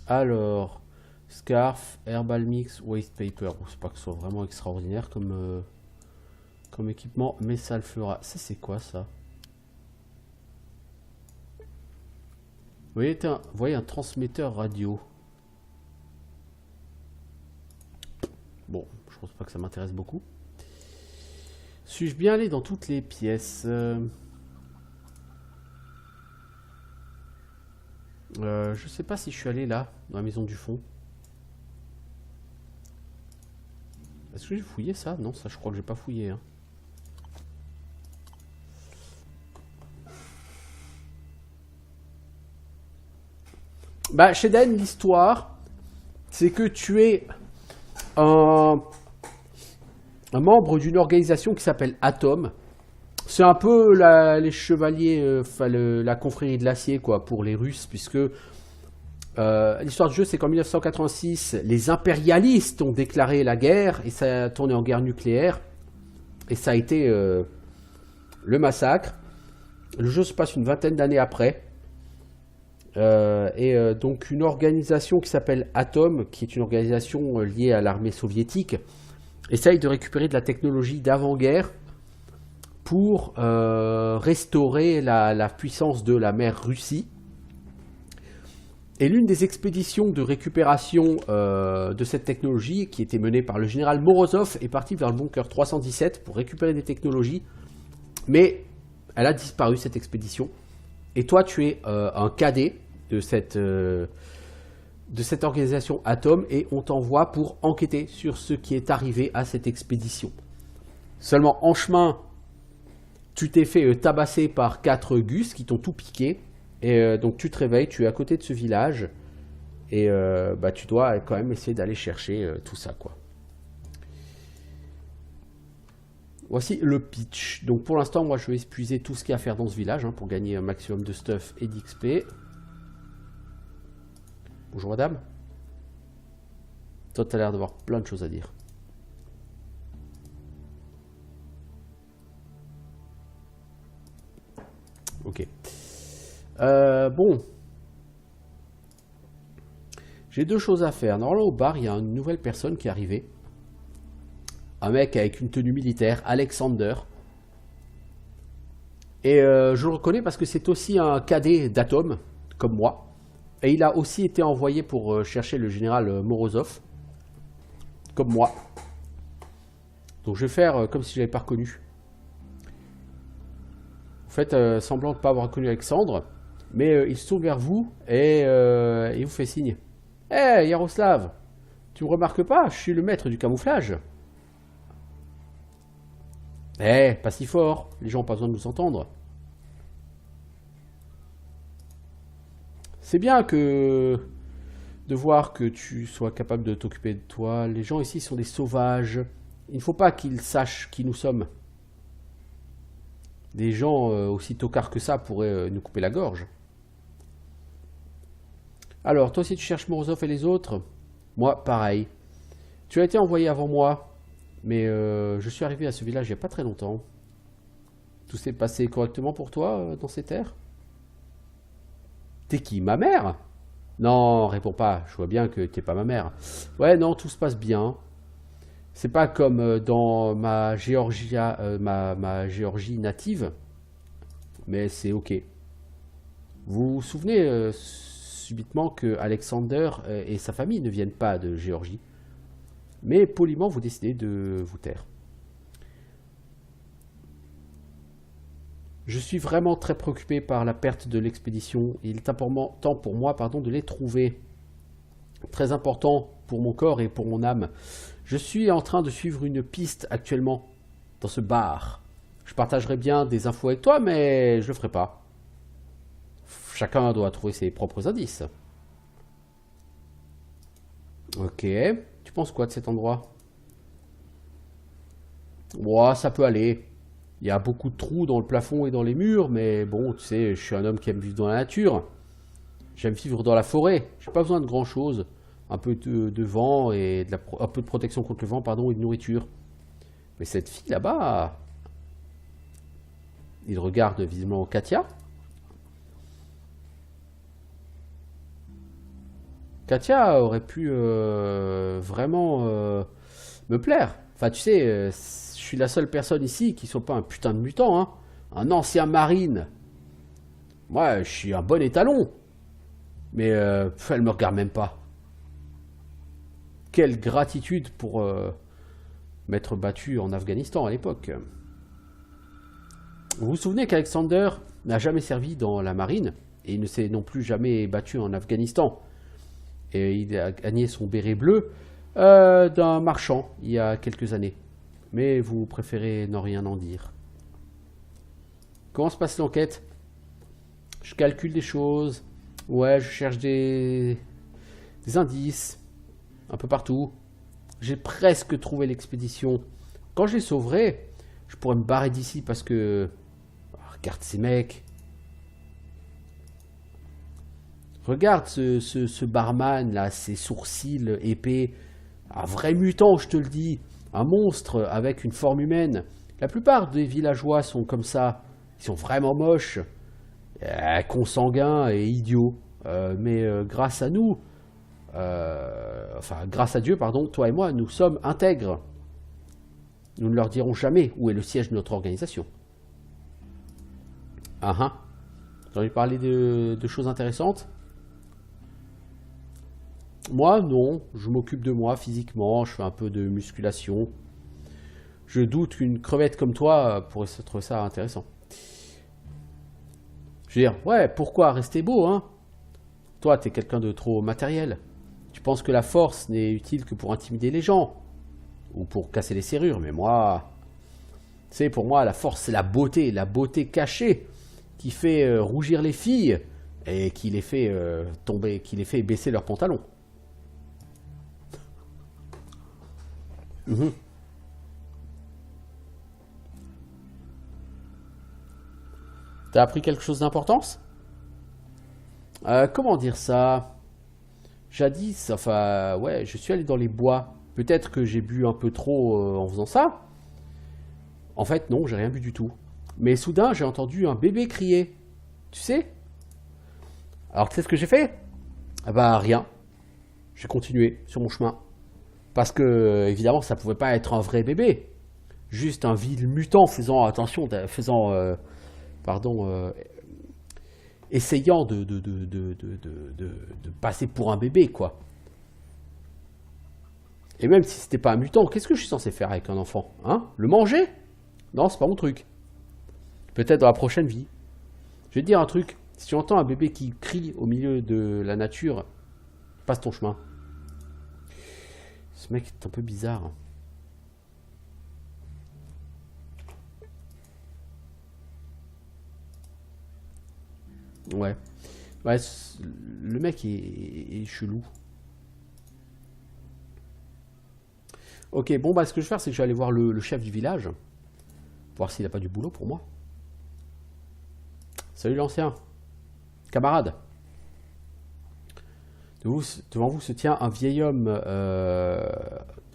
Alors, scarf, herbal mix, waste paper. Bon, c'est pas que ce soit vraiment extraordinaire comme, comme équipement, mais ça le fera. Ça c'est quoi ça? Vous voyez un transmetteur radio. Bon, je pense pas que ça m'intéresse beaucoup. Suis-je bien allé dans toutes les pièces? Je sais pas si je suis allé là, dans la maison du fond. Est-ce que j'ai fouillé ça? Non, ça je crois que j'ai pas fouillé. Hein. Bah, Shayden, l'histoire, c'est que tu es un membre d'une organisation qui s'appelle Atom. C'est un peu les chevaliers, la confrérie de l'acier, quoi, pour les Russes, puisque l'histoire du jeu, c'est qu'en 1986, les impérialistes ont déclaré la guerre, et ça a tourné en guerre nucléaire, et ça a été le massacre. Le jeu se passe une vingtaine d'années après. Donc une organisation qui s'appelle Atom, qui est une organisation liée à l'armée soviétique, essaye de récupérer de la technologie d'avant-guerre pour restaurer la puissance de la mer Russie. Et l'une des expéditions de récupération de cette technologie, qui était menée par le général Morozov, est partie vers le bunker 317 pour récupérer des technologies. Mais elle a disparu, cette expédition. Et toi, tu es un cadet de cette organisation Atom, et on t'envoie pour enquêter sur ce qui est arrivé à cette expédition. Seulement, en chemin, tu t'es fait tabasser par 4 gus qui t'ont tout piqué. Et donc tu te réveilles, tu es à côté de ce village. Et tu dois quand même essayer d'aller chercher tout ça, quoi. Voici le pitch. Donc pour l'instant, moi je vais épuiser tout ce qu'il y a à faire dans ce village pour gagner un maximum de stuff et d'XP. Bonjour madame. Toi, tu as l'air d'avoir plein de choses à dire. Ok. Bon. J'ai 2 choses à faire. Normalement, au bar, il y a une nouvelle personne qui est arrivée. Un mec avec une tenue militaire, Alexander. Et je le reconnais parce que c'est aussi un cadet d'Atom, comme moi. Et il a aussi été envoyé pour chercher le général Morozov, comme moi. Donc je vais faire comme si je ne l'avais pas reconnu. Vous faites semblant de ne pas avoir reconnu Alexandre, mais il se tourne vers vous et il vous fait signe. « Hé, Yaroslav, tu me remarques pas, je suis le maître du camouflage. » « Eh, pas si fort, les gens n'ont pas besoin de nous entendre. » C'est bien de voir que tu sois capable de t'occuper de toi. Les gens ici sont des sauvages. Il ne faut pas qu'ils sachent qui nous sommes. Des gens aussi tocards que ça pourraient nous couper la gorge. Alors, toi aussi tu cherches Morozov et les autres? Moi, pareil. Tu as été envoyé avant moi, mais je suis arrivé à ce village il n'y a pas très longtemps. Tout s'est passé correctement pour toi dans ces terres? T'es qui, ma mère? Non, réponds pas, je vois bien que t'es pas ma mère. Ouais, non, tout se passe bien. C'est pas comme dans ma Géorgie native, mais c'est ok. Vous vous souvenez subitement que Alexander et sa famille ne viennent pas de Géorgie, mais poliment vous décidez de vous taire. Je suis vraiment très préoccupé par la perte de l'expédition. Il est temps pour moi de les trouver. Très important pour mon corps et pour mon âme. Je suis en train de suivre une piste actuellement dans ce bar. Je partagerai bien des infos avec toi, mais je le ferai pas. Chacun doit trouver ses propres indices. Ok. Tu penses quoi de cet endroit? Ouais, ça peut aller. Il y a beaucoup de trous dans le plafond et dans les murs, mais bon, tu sais, je suis un homme qui aime vivre dans la nature. J'aime vivre dans la forêt. J'ai pas besoin de grand chose. Un peu de vent et un peu de protection contre le vent, pardon, et de nourriture. Mais cette fille là-bas, il regarde visiblement Katia. Katia aurait pu vraiment me plaire. Enfin, tu sais, je suis la seule personne ici qui soit pas un putain de mutant, hein. Un ancien marine. Moi, je suis un bon étalon. Mais elle me regarde même pas. Quelle gratitude pour m'être battu en Afghanistan à l'époque. Vous vous souvenez qu'Alexander n'a jamais servi dans la marine et il ne s'est non plus jamais battu en Afghanistan. Et il a gagné son béret bleu d'un marchand il y a quelques années. Mais vous préférez n'en rien en dire. Comment se passe l'enquête? Je calcule des choses. Ouais, je cherche des indices. Un peu partout. J'ai presque trouvé l'expédition. Quand je les sauverai, je pourrais me barrer d'ici parce que... Oh, regarde ces mecs. Regarde ce barman là, ses sourcils épais. Un vrai mutant, je te le dis. Un monstre avec une forme humaine. La plupart des villageois sont comme ça. Ils sont vraiment moches, consanguins et idiots. Mais grâce à nous, enfin grâce à Dieu, pardon, toi et moi, nous sommes intègres. Nous ne leur dirons jamais où est le siège de notre organisation. Ah ah. J'ai envie de parler de choses intéressantes. Moi, non. Je m'occupe de moi physiquement. Je fais un peu de musculation. Je doute qu'une crevette comme toi pourrait se trouver ça intéressant. Je veux dire, ouais, pourquoi rester beau, hein? Toi, t'es quelqu'un de trop matériel. Tu penses que la force n'est utile que pour intimider les gens. Ou pour casser les serrures. Mais moi, tu sais, pour moi, la force, c'est la beauté cachée qui fait rougir les filles et qui les fait tomber, qui les fait baisser leurs pantalons. Mhm. T'as appris quelque chose d'importance? Comment dire ça? Jadis, enfin, ouais, je suis allé dans les bois. Peut-être que j'ai bu un peu trop en faisant ça. En fait, non, j'ai rien bu du tout. Mais soudain, j'ai entendu un bébé crier. Tu sais? Alors, tu sais ce que j'ai fait? Ah bah, rien. J'ai continué sur mon chemin. Parce que, évidemment, ça pouvait pas être un vrai bébé. Juste un vil mutant faisant, attention, faisant, pardon, essayant de passer pour un bébé, quoi. Et même si c'était pas un mutant, qu'est-ce que je suis censé faire avec un enfant? Hein? Le manger? Non, c'est pas mon truc. Peut-être dans la prochaine vie. Je vais te dire un truc. Si tu entends un bébé qui crie au milieu de la nature, passe ton chemin. Ce mec est un peu bizarre. Ouais. Ouais, le mec est chelou. Ok, bon, bah, ce que je vais faire, c'est que je vais aller voir le chef du village. Voir s'il n'a pas du boulot pour moi. Salut l'ancien. Camarade. Devant vous se tient un vieil homme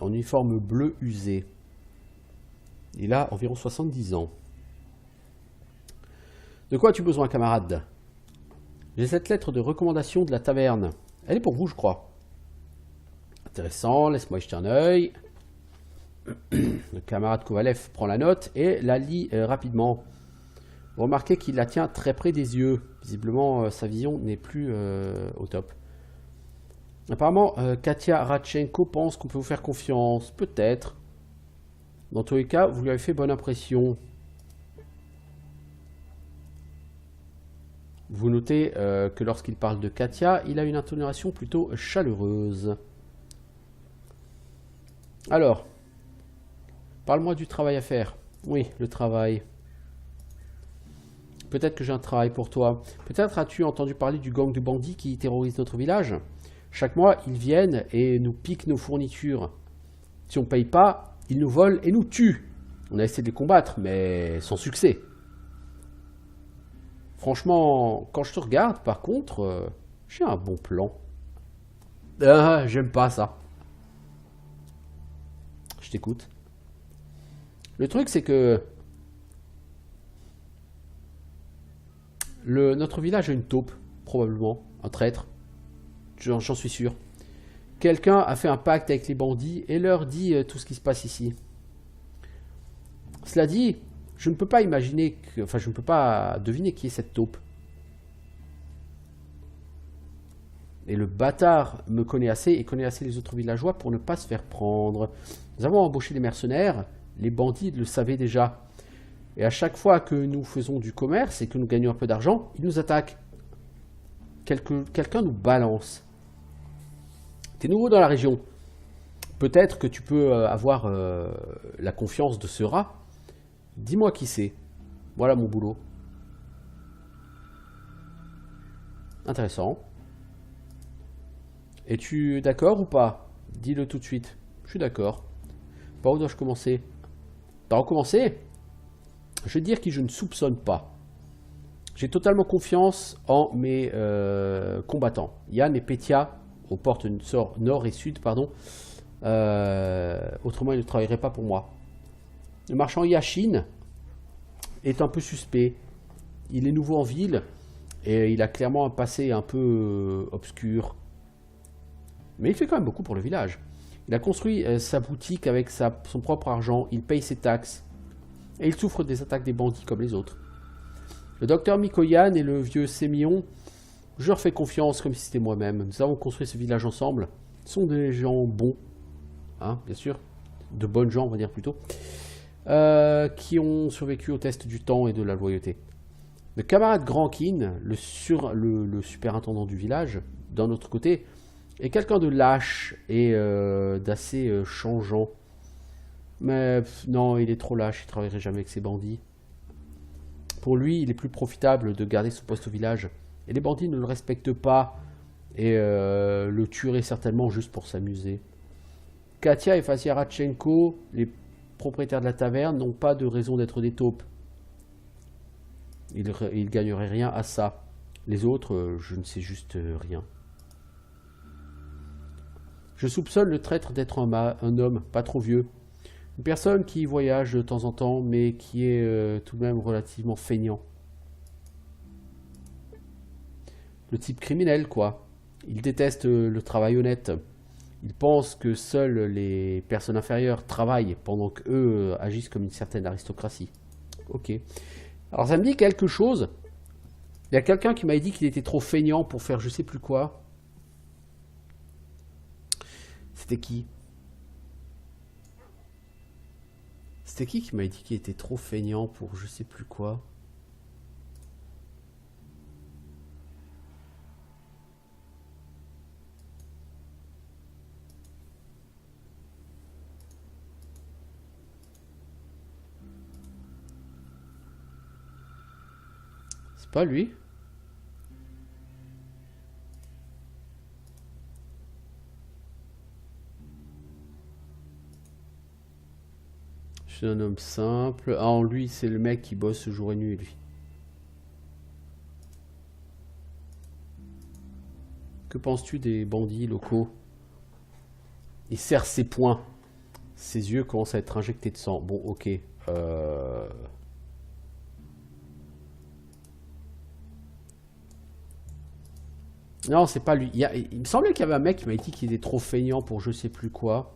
en uniforme bleu usé. Il a environ 70 ans. De quoi as-tu besoin, camarade? J'ai cette lettre de recommandation de la taverne. Elle est pour vous, je crois. Intéressant, laisse-moi y jeter un œil. Le camarade Kovalev prend la note et la lit rapidement. Vous remarquez qu'il la tient très près des yeux. Visiblement, sa vision n'est plus au top. Apparemment, Katia Radchenko pense qu'on peut vous faire confiance. Peut-être. Dans tous les cas, vous lui avez fait bonne impression. Vous notez que lorsqu'il parle de Katia, il a une intonation plutôt chaleureuse. Alors, parle-moi du travail à faire. Oui, le travail. Peut-être que j'ai un travail pour toi. Peut-être as-tu entendu parler du gang de bandits qui terrorise notre village? Chaque mois, ils viennent et nous piquent nos fournitures. Si on ne paye pas, ils nous volent et nous tuent. On a essayé de les combattre, mais sans succès. Franchement, quand je te regarde, par contre, j'ai un bon plan. Ah, j'aime pas ça. Je t'écoute. Le truc, c'est que notre village a une taupe, probablement, un traître. J'en suis sûr. Quelqu'un a fait un pacte avec les bandits et leur dit tout ce qui se passe ici. Cela dit, je ne peux pas imaginer, enfin je ne peux pas deviner qui est cette taupe. Et le bâtard me connaît assez et connaît assez les autres villageois pour ne pas se faire prendre. Nous avons embauché des mercenaires, les bandits le savaient déjà. Et à chaque fois que nous faisons du commerce et que nous gagnons un peu d'argent, ils nous attaquent. Quelqu'un nous balance. T'es nouveau dans la région. Peut-être que tu peux avoir la confiance de ce rat. Dis-moi qui c'est. Voilà mon boulot. Intéressant. Es-tu d'accord ou pas? Dis-le tout de suite. Je suis d'accord. Par où dois-je commencer? Par où commencer? Je vais dire que je ne soupçonne pas. J'ai totalement confiance en mes combattants. Yann et Petia, aux portes nord et sud, pardon. Autrement, ils ne travailleraient pas pour moi. Le marchand Yashin est un peu suspect. Il est nouveau en ville et il a clairement un passé un peu obscur. Mais il fait quand même beaucoup pour le village. Il a construit sa boutique avec son propre argent, il paye ses taxes. Et il souffre des attaques des bandits comme les autres. Le docteur Mikoyan et le vieux Sémillon, je leur fais confiance comme si c'était moi-même. Nous avons construit ce village ensemble. Ce sont des gens bons, hein, bien sûr. De bonnes gens, on va dire plutôt. Qui ont survécu au test du temps et de la loyauté. Le camarade Grankin, le superintendant du village, d'un autre côté, est quelqu'un de lâche et d'assez changeant. Mais non, il est trop lâche, il ne travaillerait jamais avec ces bandits. Pour lui, il est plus profitable de garder son poste au village. Et les bandits ne le respectent pas et le tueraient certainement juste pour s'amuser. Katia et Fasia Radchenko, les propriétaires de la taverne, n'ont pas de raison d'être des taupes. Ils gagneraient rien à ça. Les autres, je ne sais juste rien. Je soupçonne le traître d'être un homme, pas trop vieux. Une personne qui voyage de temps en temps, mais qui est tout de même relativement feignant. Le type criminel, quoi. Il déteste le travail honnête. Il pense que seules les personnes inférieures travaillent, pendant qu'eux agissent comme une certaine aristocratie. Ok. Alors ça me dit quelque chose. Il y a quelqu'un qui m'a dit qu'il était trop feignant pour faire je sais plus quoi. C'était qui? C'était qui m'a dit qu'il était trop feignant pour je sais plus quoi? C'est pas lui? Je suis un homme simple. Ah, en lui, c'est le mec qui bosse jour et nuit, lui. Que penses-tu des bandits locaux? Il serre ses poings. Ses yeux commencent à être injectés de sang. Bon, ok. Non, c'est pas lui. Il me semblait qu'il y avait un mec qui m'a dit qu'il était trop feignant pour je sais plus quoi.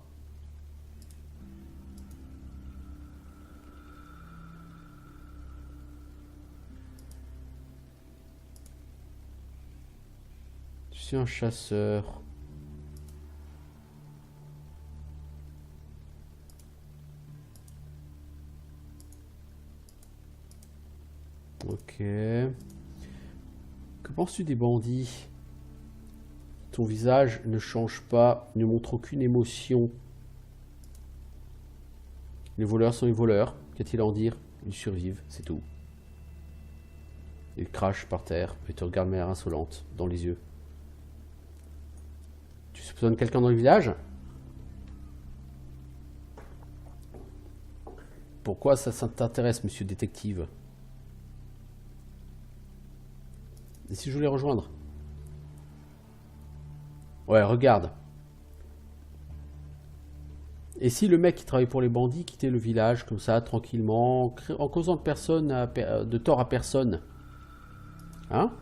Je suis un chasseur. Ok. Que penses-tu des bandits? Ton visage ne change pas, ne montre aucune émotion. Les voleurs sont les voleurs. Qu'a-t-il à en dire? Ils survivent, c'est tout. Il crache par terre et te regarde de manière insolente, dans les yeux. Tu soupçonnes quelqu'un dans le village? Pourquoi ça t'intéresse, monsieur détective? Et si je voulais rejoindre? Ouais, regarde. Et si le mec qui travaille pour les bandits quittait le village comme ça, tranquillement, en causant de tort à personne? Hein?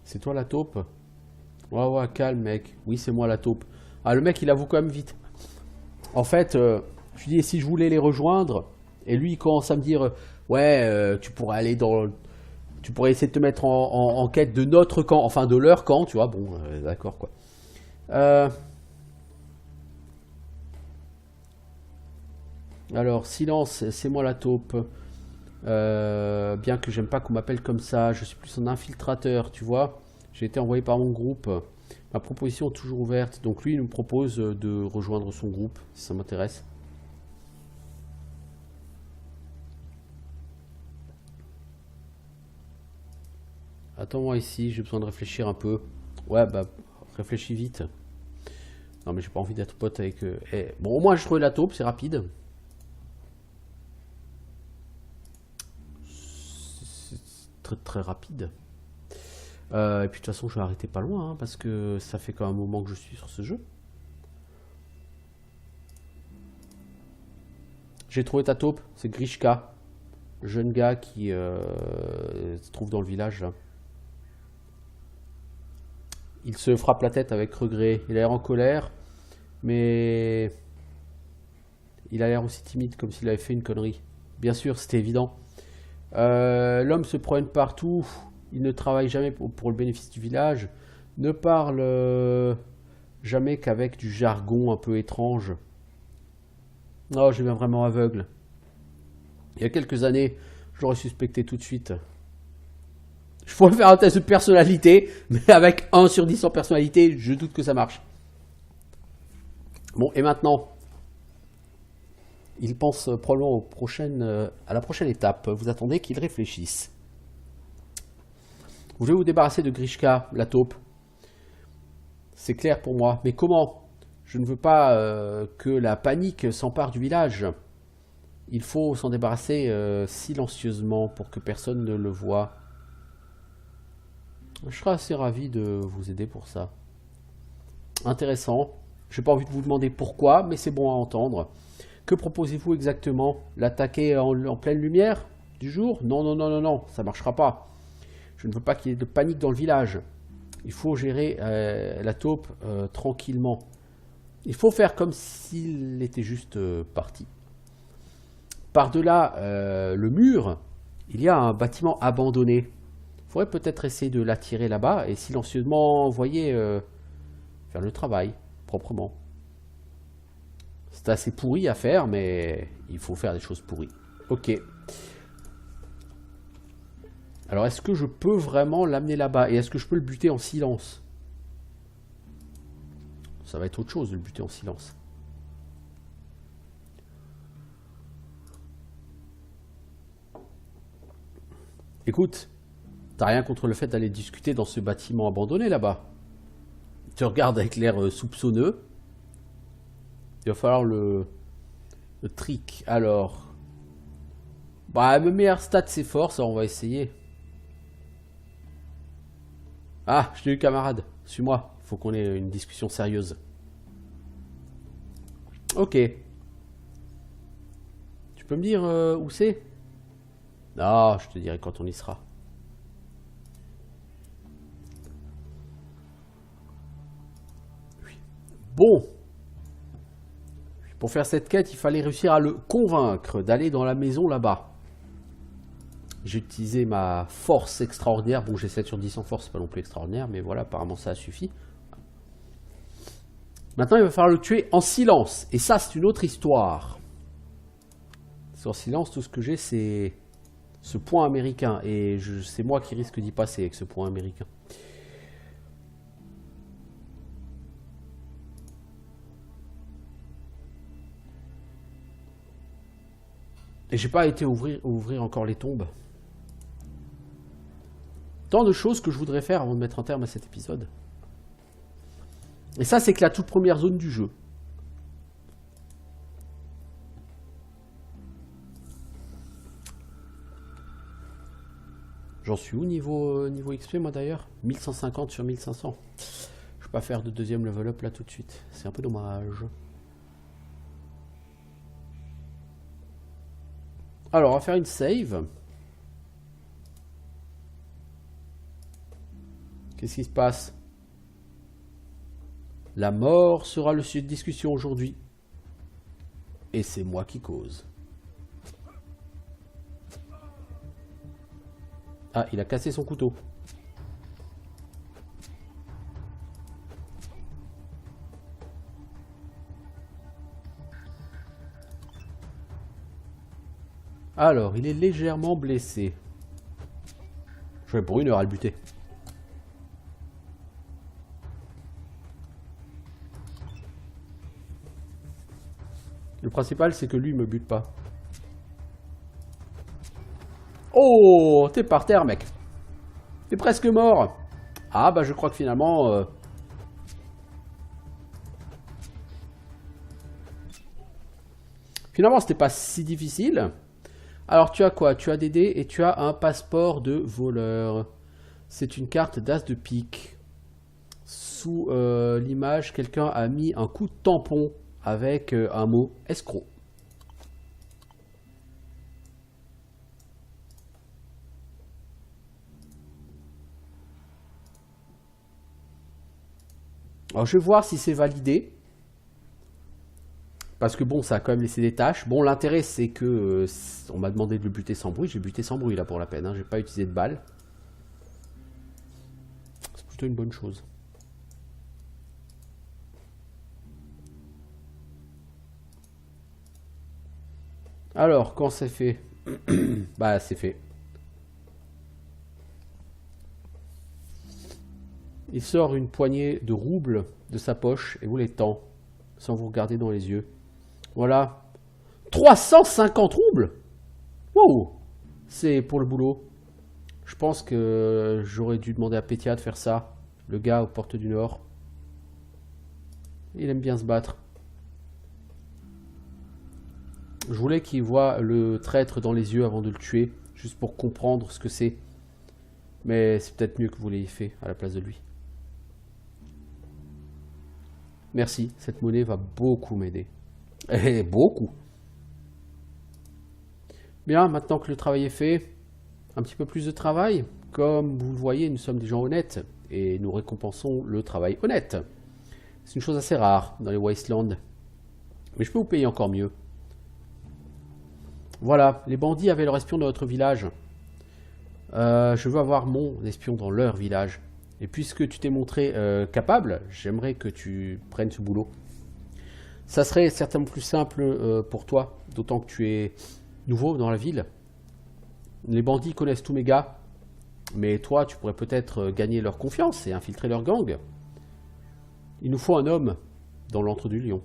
C'est toi la taupe? Ouais, ouais, calme, mec. Oui, c'est moi la taupe. Ah, le mec, il avoue quand même vite. En fait, je lui dis, et si je voulais les rejoindre? Et lui, il commence à me dire, ouais, tu pourrais aller dans... Tu pourrais essayer de te mettre en quête de notre camp, enfin de leur camp, tu vois. Bon, d'accord, quoi. Alors, silence, c'est moi la taupe. Bien que j'aime pas qu'on m'appelle comme ça, je suis plus un infiltrateur, tu vois. J'ai été envoyé par mon groupe. Ma proposition est toujours ouverte. Donc lui, il nous propose de rejoindre son groupe, si ça m'intéresse. Attends-moi ici, j'ai besoin de réfléchir un peu. Ouais, bah, réfléchis vite. Non, mais j'ai pas envie d'être pote avec... Bon, au moins, je trouve la taupe, c'est rapide. être très rapide. Et puis de toute façon, je vais arrêter pas loin, hein, parce que ça fait quand même un moment que je suis sur ce jeu. J'ai trouvé ta taupe, c'est Grishka. Jeune gars qui se trouve dans le village, là. Il se frappe la tête avec regret. Il a l'air en colère, mais il a l'air aussi timide, comme s'il avait fait une connerie. Bien sûr, c'était évident. L'homme se promène partout. Il ne travaille jamais pour le bénéfice du village. Ne parle jamais qu'avec du jargon un peu étrange. Oh, je deviens vraiment aveugle. Il y a quelques années, je l'aurais suspecté tout de suite. Je pourrais faire un test de personnalité, mais avec 1 sur 10 en personnalité, je doute que ça marche. Bon, et maintenant, il pense probablement à la prochaine étape. Vous attendez qu'il réfléchisse. Vous voulez vous débarrasser de Grishka, la taupe. C'est clair pour moi. Mais comment? Je ne veux pas que la panique s'empare du village. Il faut s'en débarrasser silencieusement pour que personne ne le voie. Je serais assez ravi de vous aider pour ça. Intéressant. Je n'ai pas envie de vous demander pourquoi, mais c'est bon à entendre. Que proposez-vous exactement? L'attaquer en pleine lumière du jour? Non, non, non, non, non, ça ne marchera pas. Je ne veux pas qu'il y ait de panique dans le village. Il faut gérer la taupe tranquillement. Il faut faire comme s'il était juste parti. Par-delà le mur, il y a un bâtiment abandonné. Il faudrait peut-être essayer de l'attirer là-bas et silencieusement envoyer faire le travail proprement. C'est assez pourri à faire, mais il faut faire des choses pourries. Ok. Alors, est-ce que je peux vraiment l'amener là-bas? Et est-ce que je peux le buter en silence? Ça va être autre chose de le buter en silence. Écoute, t'as rien contre le fait d'aller discuter dans ce bâtiment abandonné là-bas? Tu te regardes avec l'air soupçonneux. Il va falloir le trick. Alors, bah, mes meilleurs stats c'est force, on va essayer. Ah, je t'ai eu camarade, suis-moi, il faut qu'on ait une discussion sérieuse. Ok. Tu peux me dire où c'est? Non, je te dirai quand on y sera. Oui. Bon. Pour faire cette quête, il fallait réussir à le convaincre d'aller dans la maison là-bas. J'ai utilisé ma force extraordinaire. Bon, j'ai 7 sur 10 en force, c'est pas non plus extraordinaire, mais voilà, apparemment ça a suffi. Maintenant, il va falloir le tuer en silence. Et ça, c'est une autre histoire. En silence, tout ce que j'ai, c'est ce point américain. Et c'est moi qui risque d'y passer avec ce point américain. Et j'ai pas été ouvrir encore les tombes. Tant de choses que je voudrais faire avant de mettre un terme à cet épisode. Et ça, c'est que la toute première zone du jeu. J'en suis où niveau XP, moi d'ailleurs? 1150 sur 1500. Je peux pas faire de deuxième level up là tout de suite. C'est un peu dommage. Alors, on va faire une save. Qu'est-ce qui se passe? La mort sera le sujet de discussion aujourd'hui. Et c'est moi qui cause. Ah, il a cassé son couteau. Alors, il est légèrement blessé. Je vais pour 1 heure à le buter. Le principal, c'est que lui, il me bute pas. Oh, t'es par terre, mec. T'es presque mort. Ah, bah, je crois que finalement... Finalement, c'était pas si difficile. Alors, tu as quoi? Tu as des dés et tu as un passeport de voleur. C'est une carte d'as de pique. Sous l'image, quelqu'un a mis un coup de tampon avec un mot escroc. Alors, je vais voir si c'est validé. Parce que bon, ça a quand même laissé des tâches. Bon, l'intérêt, c'est que on m'a demandé de le buter sans bruit. J'ai buté sans bruit, là, pour la peine. Hein. J'ai pas utilisé de balles. C'est plutôt une bonne chose. Alors, quand c'est fait? Bah, c'est fait. Il sort une poignée de roubles de sa poche et vous les tend, sans vous regarder dans les yeux. Voilà. 350 roubles. Wow. C'est pour le boulot. Je pense que j'aurais dû demander à Pétia de faire ça. Le gars aux portes du Nord. Il aime bien se battre. Je voulais qu'il voie le traître dans les yeux avant de le tuer, juste pour comprendre ce que c'est. Mais c'est peut-être mieux que vous l'ayez fait à la place de lui. Merci, cette monnaie va beaucoup m'aider. Et beaucoup. Bien, maintenant que le travail est fait, un petit peu plus de travail. Comme vous le voyez, nous sommes des gens honnêtes et nous récompensons le travail honnête. C'est une chose assez rare dans les Wastelands. Mais je peux vous payer encore mieux. Voilà, les bandits avaient leur espion dans notre village. Je veux avoir mon espion dans leur village. Et puisque tu t'es montré capable, j'aimerais que tu prennes ce boulot. Ça serait certainement plus simple pour toi, d'autant que tu es nouveau dans la ville. Les bandits connaissent tous mes gars, mais toi, tu pourrais peut-être gagner leur confiance et infiltrer leur gang. Il nous faut un homme dans l'antre du lion.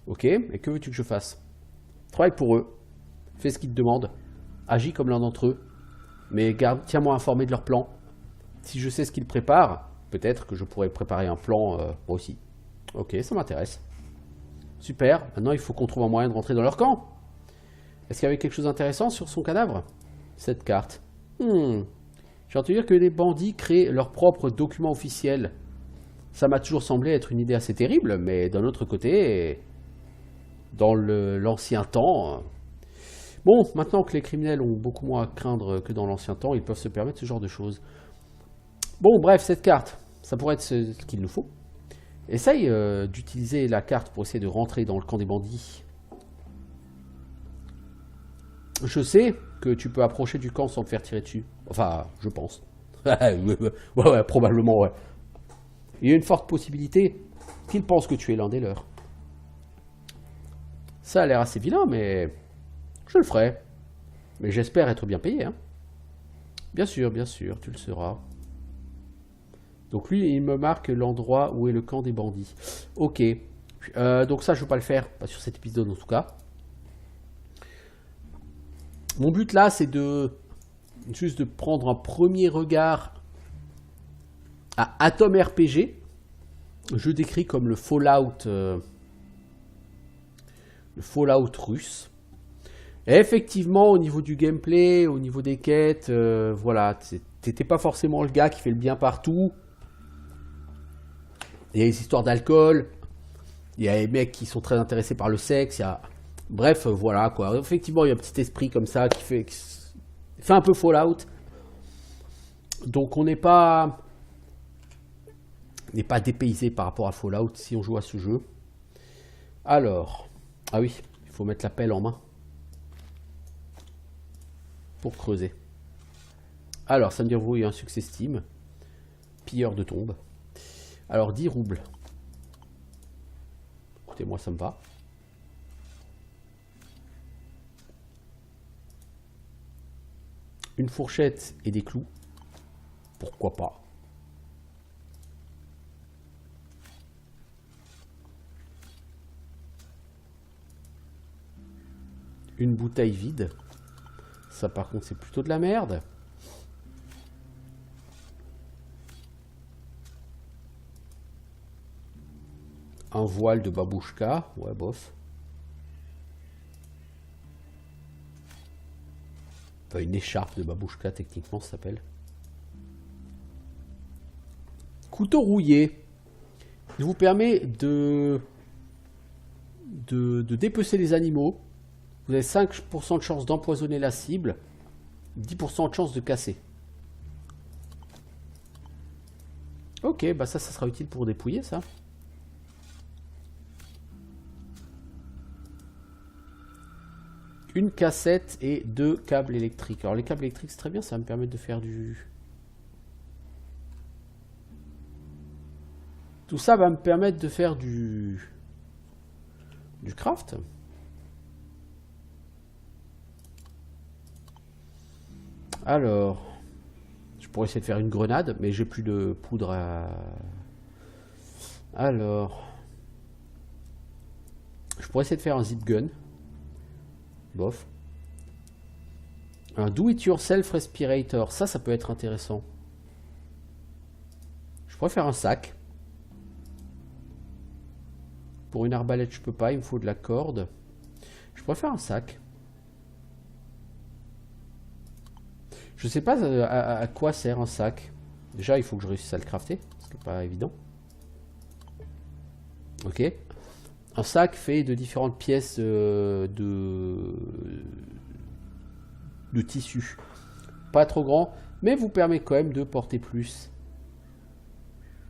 Ok, et que veux-tu que je fasse? Travaille pour eux, fais ce qu'ils te demandent, agis comme l'un d'entre eux, mais tiens-moi informé de leur plan. Si je sais ce qu'ils préparent, peut-être que je pourrais préparer un plan moi aussi. Ok, ça m'intéresse. Super, maintenant il faut qu'on trouve un moyen de rentrer dans leur camp. Est-ce qu'il y avait quelque chose d'intéressant sur son cadavre? Cette carte. J'ai entendu dire que les bandits créent leurs propres documents officiels. Ça m'a toujours semblé être une idée assez terrible, mais d'un autre côté, dans l'ancien temps... Bon, maintenant que les criminels ont beaucoup moins à craindre que dans l'ancien temps, ils peuvent se permettre ce genre de choses. Bon, bref, cette carte, ça pourrait être ce qu'il nous faut. Essaye d'utiliser la carte pour essayer de rentrer dans le camp des bandits. Je sais que tu peux approcher du camp sans te faire tirer dessus. Enfin, je pense. Ouais, probablement, ouais. Il y a une forte possibilité qu'ils pensent que tu es l'un des leurs. Ça a l'air assez vilain, mais je le ferai. Mais j'espère être bien payé, hein. Bien sûr, tu le seras. Donc lui, il me marque l'endroit où est le camp des bandits. Ok. Donc ça, je ne veux pas le faire, pas sur cet épisode en tout cas. Mon but là, c'est juste de prendre un premier regard à Atom RPG. Je décris comme le Fallout russe. Et effectivement, au niveau du gameplay, au niveau des quêtes, voilà, t'étais pas forcément le gars qui fait le bien partout. Il y a des histoires d'alcool, il y a des mecs qui sont très intéressés par le sexe, bref, voilà quoi. Effectivement, il y a un petit esprit comme ça qui fait un peu Fallout. Donc on n'est pas dépaysé par rapport à Fallout si on joue à ce jeu. Alors, ah oui, il faut mettre la pelle en main pour creuser. Alors, ça me déroule un succès Steam. Pilleur de tombes. Alors, 10 roubles. Écoutez, moi, ça me va. Une fourchette et des clous. Pourquoi pas? Une bouteille vide. Ça, par contre, c'est plutôt de la merde. Un voile de babouchka. Ouais, bof. Enfin, une écharpe de babouchka, techniquement, ça s'appelle. Couteau rouillé. Il vous permet de dépecer les animaux. Vous avez 5% de chance d'empoisonner la cible, 10% de chance de casser. Ok, bah ça sera utile pour dépouiller ça. Une cassette et 2 câbles électriques. Alors les câbles électriques c'est très bien, ça va me permettre de faire du... Tout ça va me permettre de faire du craft. Alors, je pourrais essayer de faire une grenade, mais j'ai plus de poudre à... Alors, je pourrais essayer de faire un zip gun. Bof. Un do-it-yourself respirator, ça peut être intéressant. Je pourrais faire un sac. Pour une arbalète, je peux pas, il me faut de la corde. Je pourrais faire un sac. Je sais pas à quoi sert un sac. Déjà, il faut que je réussisse à le crafter, ce qui n'est pas évident. Ok. Un sac fait de différentes pièces de tissu. Pas trop grand, mais vous permet quand même de porter plus.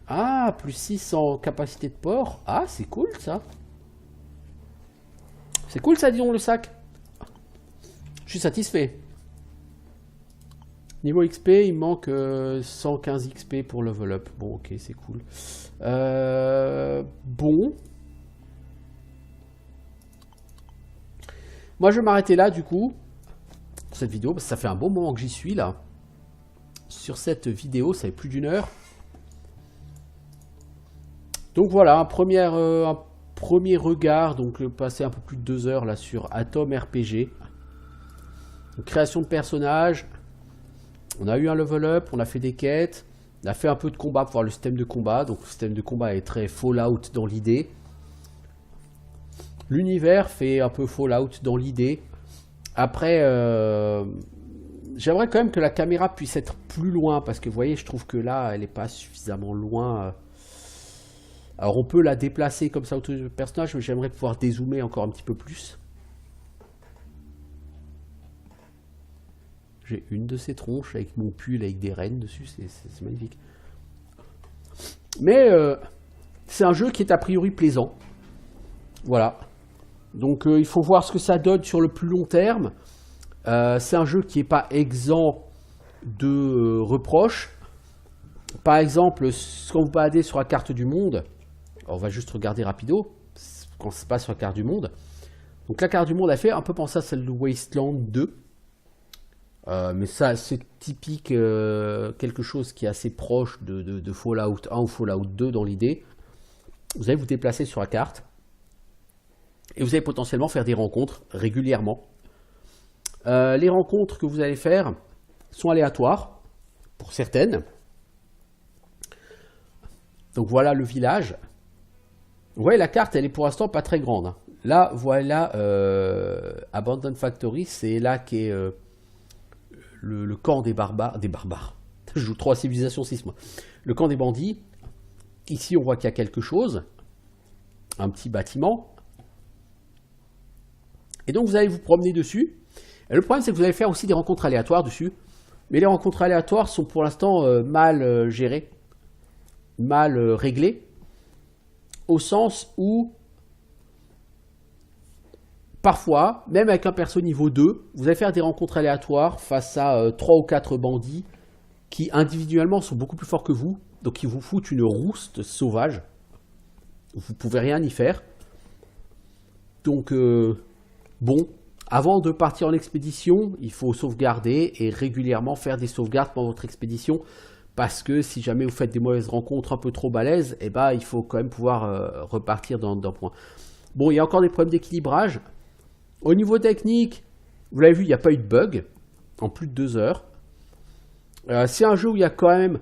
Ah, plus 6 en capacité de port. Ah, c'est cool ça. C'est cool ça, disons, le sac. Je suis satisfait. Niveau XP, il manque 115 XP pour level up. Bon, ok, c'est cool. Bon. Moi, je vais m'arrêter là, du coup, pour cette vidéo, parce que ça fait un bon moment que j'y suis, là. Sur cette vidéo, ça fait plus d'1 heure. Donc voilà, un premier regard, donc passer un peu plus de 2 heures, là, sur Atom RPG. Donc, création de personnages. On a eu un level up, on a fait des quêtes, on a fait un peu de combat pour voir le système de combat. Donc le système de combat est très Fallout dans l'idée. L'univers fait un peu Fallout dans l'idée. Après, j'aimerais quand même que la caméra puisse être plus loin, parce que vous voyez, je trouve que là, elle n'est pas suffisamment loin. Alors on peut la déplacer comme ça autour du personnage, mais j'aimerais pouvoir dézoomer encore un petit peu plus. J'ai une de ces tronches avec mon pull avec des rennes dessus, c'est magnifique. Mais c'est un jeu qui est a priori plaisant. Voilà. Donc il faut voir ce que ça donne sur le plus long terme. C'est un jeu qui n'est pas exempt de reproches. Par exemple, quand vous baladez sur la carte du monde, on va juste regarder rapido, quand ça se passe sur la carte du monde. Donc la carte du monde a fait un peu penser à celle de Wasteland 2. Mais ça, c'est typique, quelque chose qui est assez proche de Fallout 1 ou Fallout 2 dans l'idée. Vous allez vous déplacer sur la carte et vous allez potentiellement faire des rencontres régulièrement. Les rencontres que vous allez faire sont aléatoires pour certaines. Donc voilà le village. Vous voyez, la carte, elle est pour l'instant pas très grande. Là, voilà Abandoned Factory, c'est là qu'est le camp des barbares. Je joue 3 civilisations 6 mois. Le camp des bandits. Ici, on voit qu'il y a quelque chose. Un petit bâtiment. Et donc, vous allez vous promener dessus. Et le problème, c'est que vous allez faire aussi des rencontres aléatoires dessus. Mais les rencontres aléatoires sont pour l'instant mal gérées. Mal réglées. Au sens où, parfois, même avec un perso niveau 2, vous allez faire des rencontres aléatoires face à 3 ou 4 bandits qui individuellement sont beaucoup plus forts que vous. Donc ils vous foutent une rouste sauvage. Vous ne pouvez rien y faire. Donc, bon, avant de partir en expédition, il faut sauvegarder et régulièrement faire des sauvegardes pendant votre expédition. Parce que si jamais vous faites des mauvaises rencontres un peu trop balèzes, eh ben, il faut quand même pouvoir repartir d'un point. Bon, il y a encore des problèmes d'équilibrage. Au niveau technique, vous l'avez vu, il n'y a pas eu de bug en plus de 2 heures. C'est un jeu où il y a quand même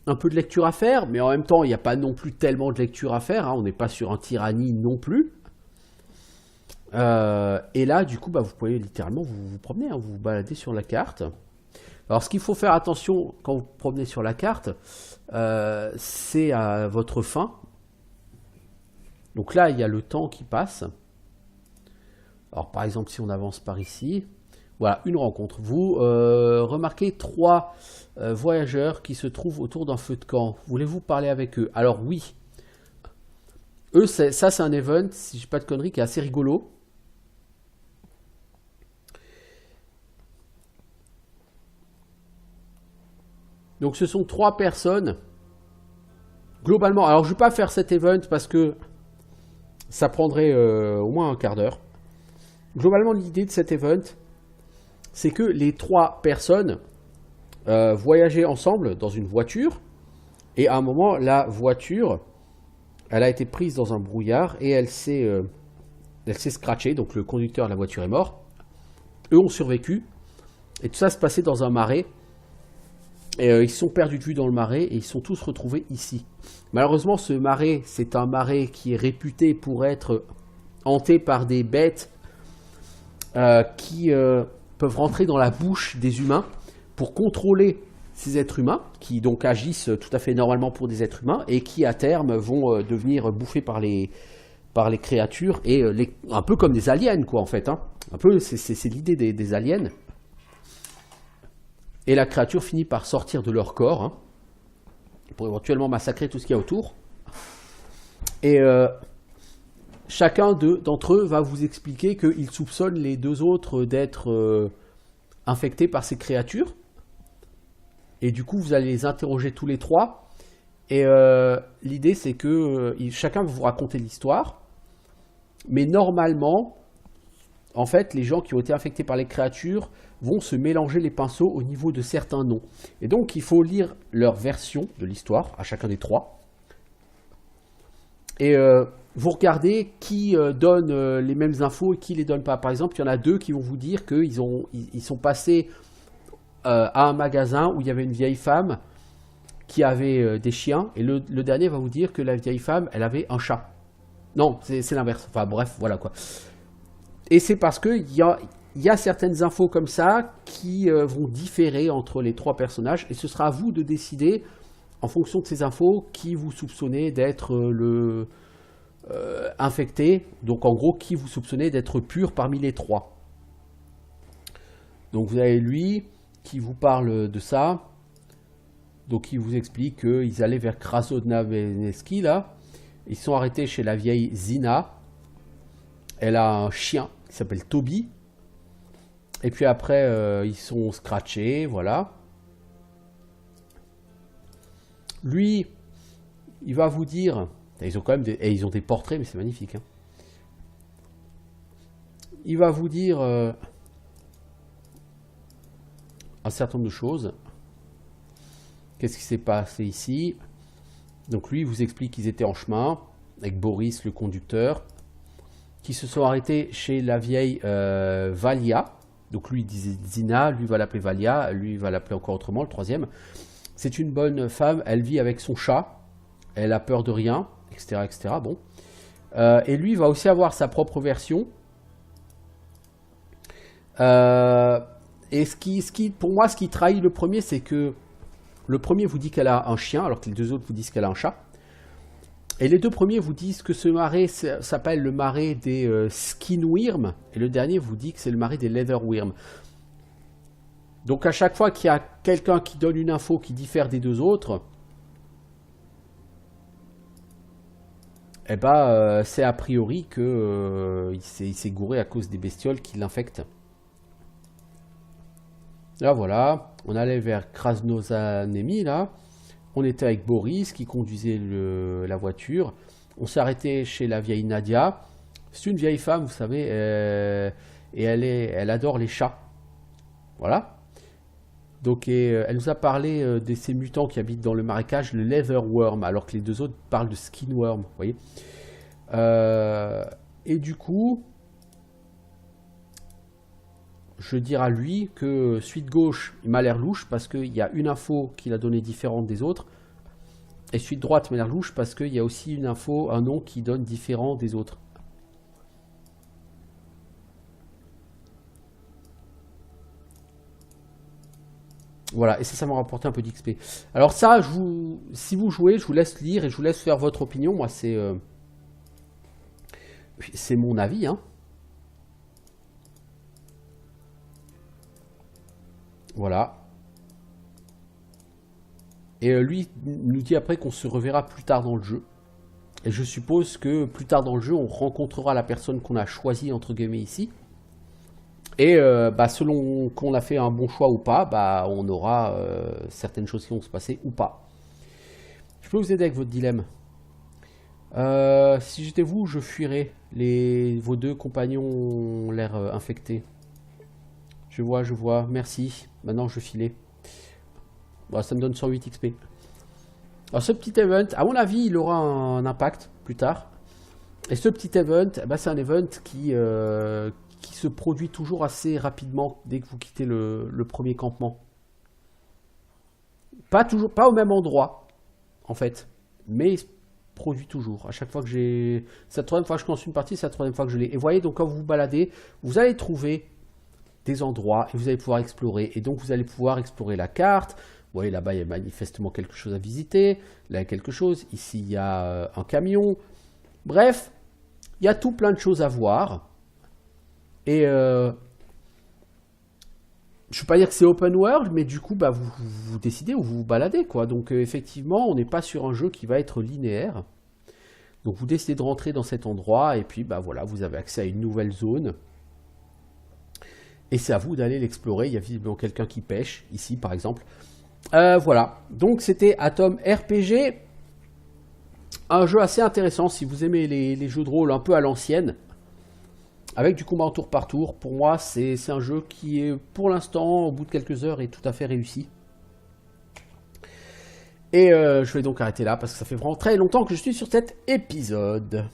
un peu de lecture à faire, mais en même temps, il n'y a pas non plus tellement de lecture à faire. Hein, on n'est pas sur un tyrannie non plus. Et là, du coup, bah, vous pouvez littéralement vous promener, hein, vous vous baladez sur la carte. Alors, ce qu'il faut faire attention quand vous promenez sur la carte, c'est à votre fin. Donc là, il y a le temps qui passe. Alors, par exemple, si on avance par ici, voilà, une rencontre. Vous remarquez 3 voyageurs qui se trouvent autour d'un feu de camp. Voulez-vous parler avec eux? Alors oui, eux, ça c'est un event, si je dis pas de conneries, qui est assez rigolo. Donc ce sont 3 personnes. Globalement, alors je ne vais pas faire cet event parce que ça prendrait au moins un quart d'heure. Globalement, l'idée de cet event, c'est que les 3 personnes voyageaient ensemble dans une voiture. Et à un moment, la voiture, elle a été prise dans un brouillard et elle s'est scratchée. Donc le conducteur de la voiture est mort. Eux ont survécu. Et tout ça se passait dans un marais. Et ils se sont perdus de vue dans le marais et ils sont tous retrouvés ici. Malheureusement, ce marais, c'est un marais qui est réputé pour être hanté par des bêtes qui peuvent rentrer dans la bouche des humains pour contrôler ces êtres humains, qui donc agissent tout à fait normalement pour des êtres humains et qui à terme vont devenir bouffés par les créatures et un peu comme des aliens, quoi, en fait. Hein. Un peu, c'est l'idée des aliens. Et la créature finit par sortir de leur corps, hein, pour éventuellement massacrer tout ce qu'il y a autour. Et chacun d'entre eux va vous expliquer qu'il soupçonne les 2 autres d'être infectés par ces créatures. Et du coup, vous allez les interroger tous les 3. Et l'idée, c'est que chacun va vous raconter l'histoire. Mais normalement, en fait, les gens qui ont été infectés par les créatures vont se mélanger les pinceaux au niveau de certains noms. Et donc, il faut lire leur version de l'histoire à chacun des 3. Et vous regardez qui donne les mêmes infos et qui les donne pas. Par exemple, il y en a 2 qui vont vous dire qu'ils sont passés à un magasin où il y avait une vieille femme qui avait des chiens. Et le dernier va vous dire que la vieille femme, elle avait un chat. Non, c'est l'inverse. Enfin bref, voilà quoi. Et c'est parce qu'il y a certaines infos comme ça qui vont différer entre les 3 personnages. Et ce sera à vous de décider, en fonction de ces infos, qui vous soupçonnez d'être le infecté. Donc en gros, qui vous soupçonnez d'être pur parmi les 3. Donc vous avez lui qui vous parle de ça. Donc il vous explique qu'ils allaient vers Krasnodnaveneski là. Ils sont arrêtés chez la vieille Zina. Elle a un chien qui s'appelle Toby. Et puis après, ils sont scratchés, voilà. Lui, il va vous dire... Ils ont quand même ils ont des portraits, mais c'est magnifique. Hein. Il va vous dire un certain nombre de choses. Qu'est-ce qui s'est passé ici? Donc lui, il vous explique qu'ils étaient en chemin, avec Boris, le conducteur, qui se sont arrêtés chez la vieille Valia. Donc lui, il disait Zina, lui va l'appeler Valia, lui va l'appeler encore autrement, le 3e. C'est une bonne femme, elle vit avec son chat, elle a peur de rien, etc. etc. Bon. Et lui va aussi avoir sa propre version. Et pour moi, ce qui trahit le premier, c'est que le premier vous dit qu'elle a un chien, alors que les 2 autres vous disent qu'elle a un chat. Et les 2 premiers vous disent que ce marais s'appelle le marais des skinworms, et le dernier vous dit que c'est le marais des leatherworms. Donc à chaque fois qu'il y a quelqu'un qui donne une info qui diffère des 2 autres, eh ben, c'est a priori qu'il s'est gouré à cause des bestioles qui l'infectent. Là voilà, on allait vers Krasnozanemi là. On était avec Boris qui conduisait la voiture. On s'est arrêté chez la vieille Nadia. C'est une vieille femme, vous savez, et elle adore les chats. Voilà. Donc elle nous a parlé de ces mutants qui habitent dans le marécage, le leatherworm, alors que les 2 autres parlent de skinworm, vous voyez. Et du coup, je dirais à lui que suite gauche, il m'a l'air louche parce qu'il y a une info qu'il a donnée différente des autres. Et suite droite m'a l'air louche parce qu'il y a aussi une info, un nom qui donne différent des autres. Voilà, et ça m'a rapporté un peu d'XP. Alors ça, si vous jouez, je vous laisse lire et je vous laisse faire votre opinion. Moi, c'est mon avis, hein. Voilà. Et lui nous dit après qu'on se reverra plus tard dans le jeu. Et je suppose que plus tard dans le jeu, on rencontrera la personne qu'on a choisie, entre guillemets, ici. Et selon qu'on a fait un bon choix ou pas, on aura certaines choses qui vont se passer ou pas. Je peux vous aider avec votre dilemme. Si j'étais vous, je fuirais. Vos deux compagnons ont l'air infectés. Je vois, merci. Maintenant, je filais. Bon, ça me donne 108 XP. Alors, ce petit event, à mon avis, il aura un impact plus tard. Et ce petit event, c'est un event qui se produit toujours assez rapidement dès que vous quittez le premier campement. Pas au même endroit, en fait. Mais il se produit toujours. À chaque fois que j'ai... C'est la troisième fois que je lance une partie, c'est la troisième fois que je l'ai. Et vous voyez, donc quand vous vous baladez, vous allez trouver des endroits et vous allez pouvoir explorer. Et donc vous allez pouvoir explorer la carte. Vous voyez, là-bas, il y a manifestement quelque chose à visiter. Là, il y a quelque chose. Ici, il y a un camion. Bref, il y a tout plein de choses à voir. Et je ne veux pas dire que c'est open world, mais du coup, vous décidez où vous vous baladez, quoi. Donc, effectivement, on n'est pas sur un jeu qui va être linéaire. Donc, vous décidez de rentrer dans cet endroit, et puis, voilà, vous avez accès à une nouvelle zone. Et c'est à vous d'aller l'explorer. Il y a visiblement quelqu'un qui pêche, ici, par exemple. Voilà. Donc, c'était Atom RPG. Un jeu assez intéressant, si vous aimez les jeux de rôle un peu à l'ancienne. Avec du combat en tour par tour, pour moi, c'est un jeu qui est, pour l'instant, au bout de quelques heures, est tout à fait réussi. Et je vais donc arrêter là, parce que ça fait vraiment très longtemps que je suis sur cet épisode.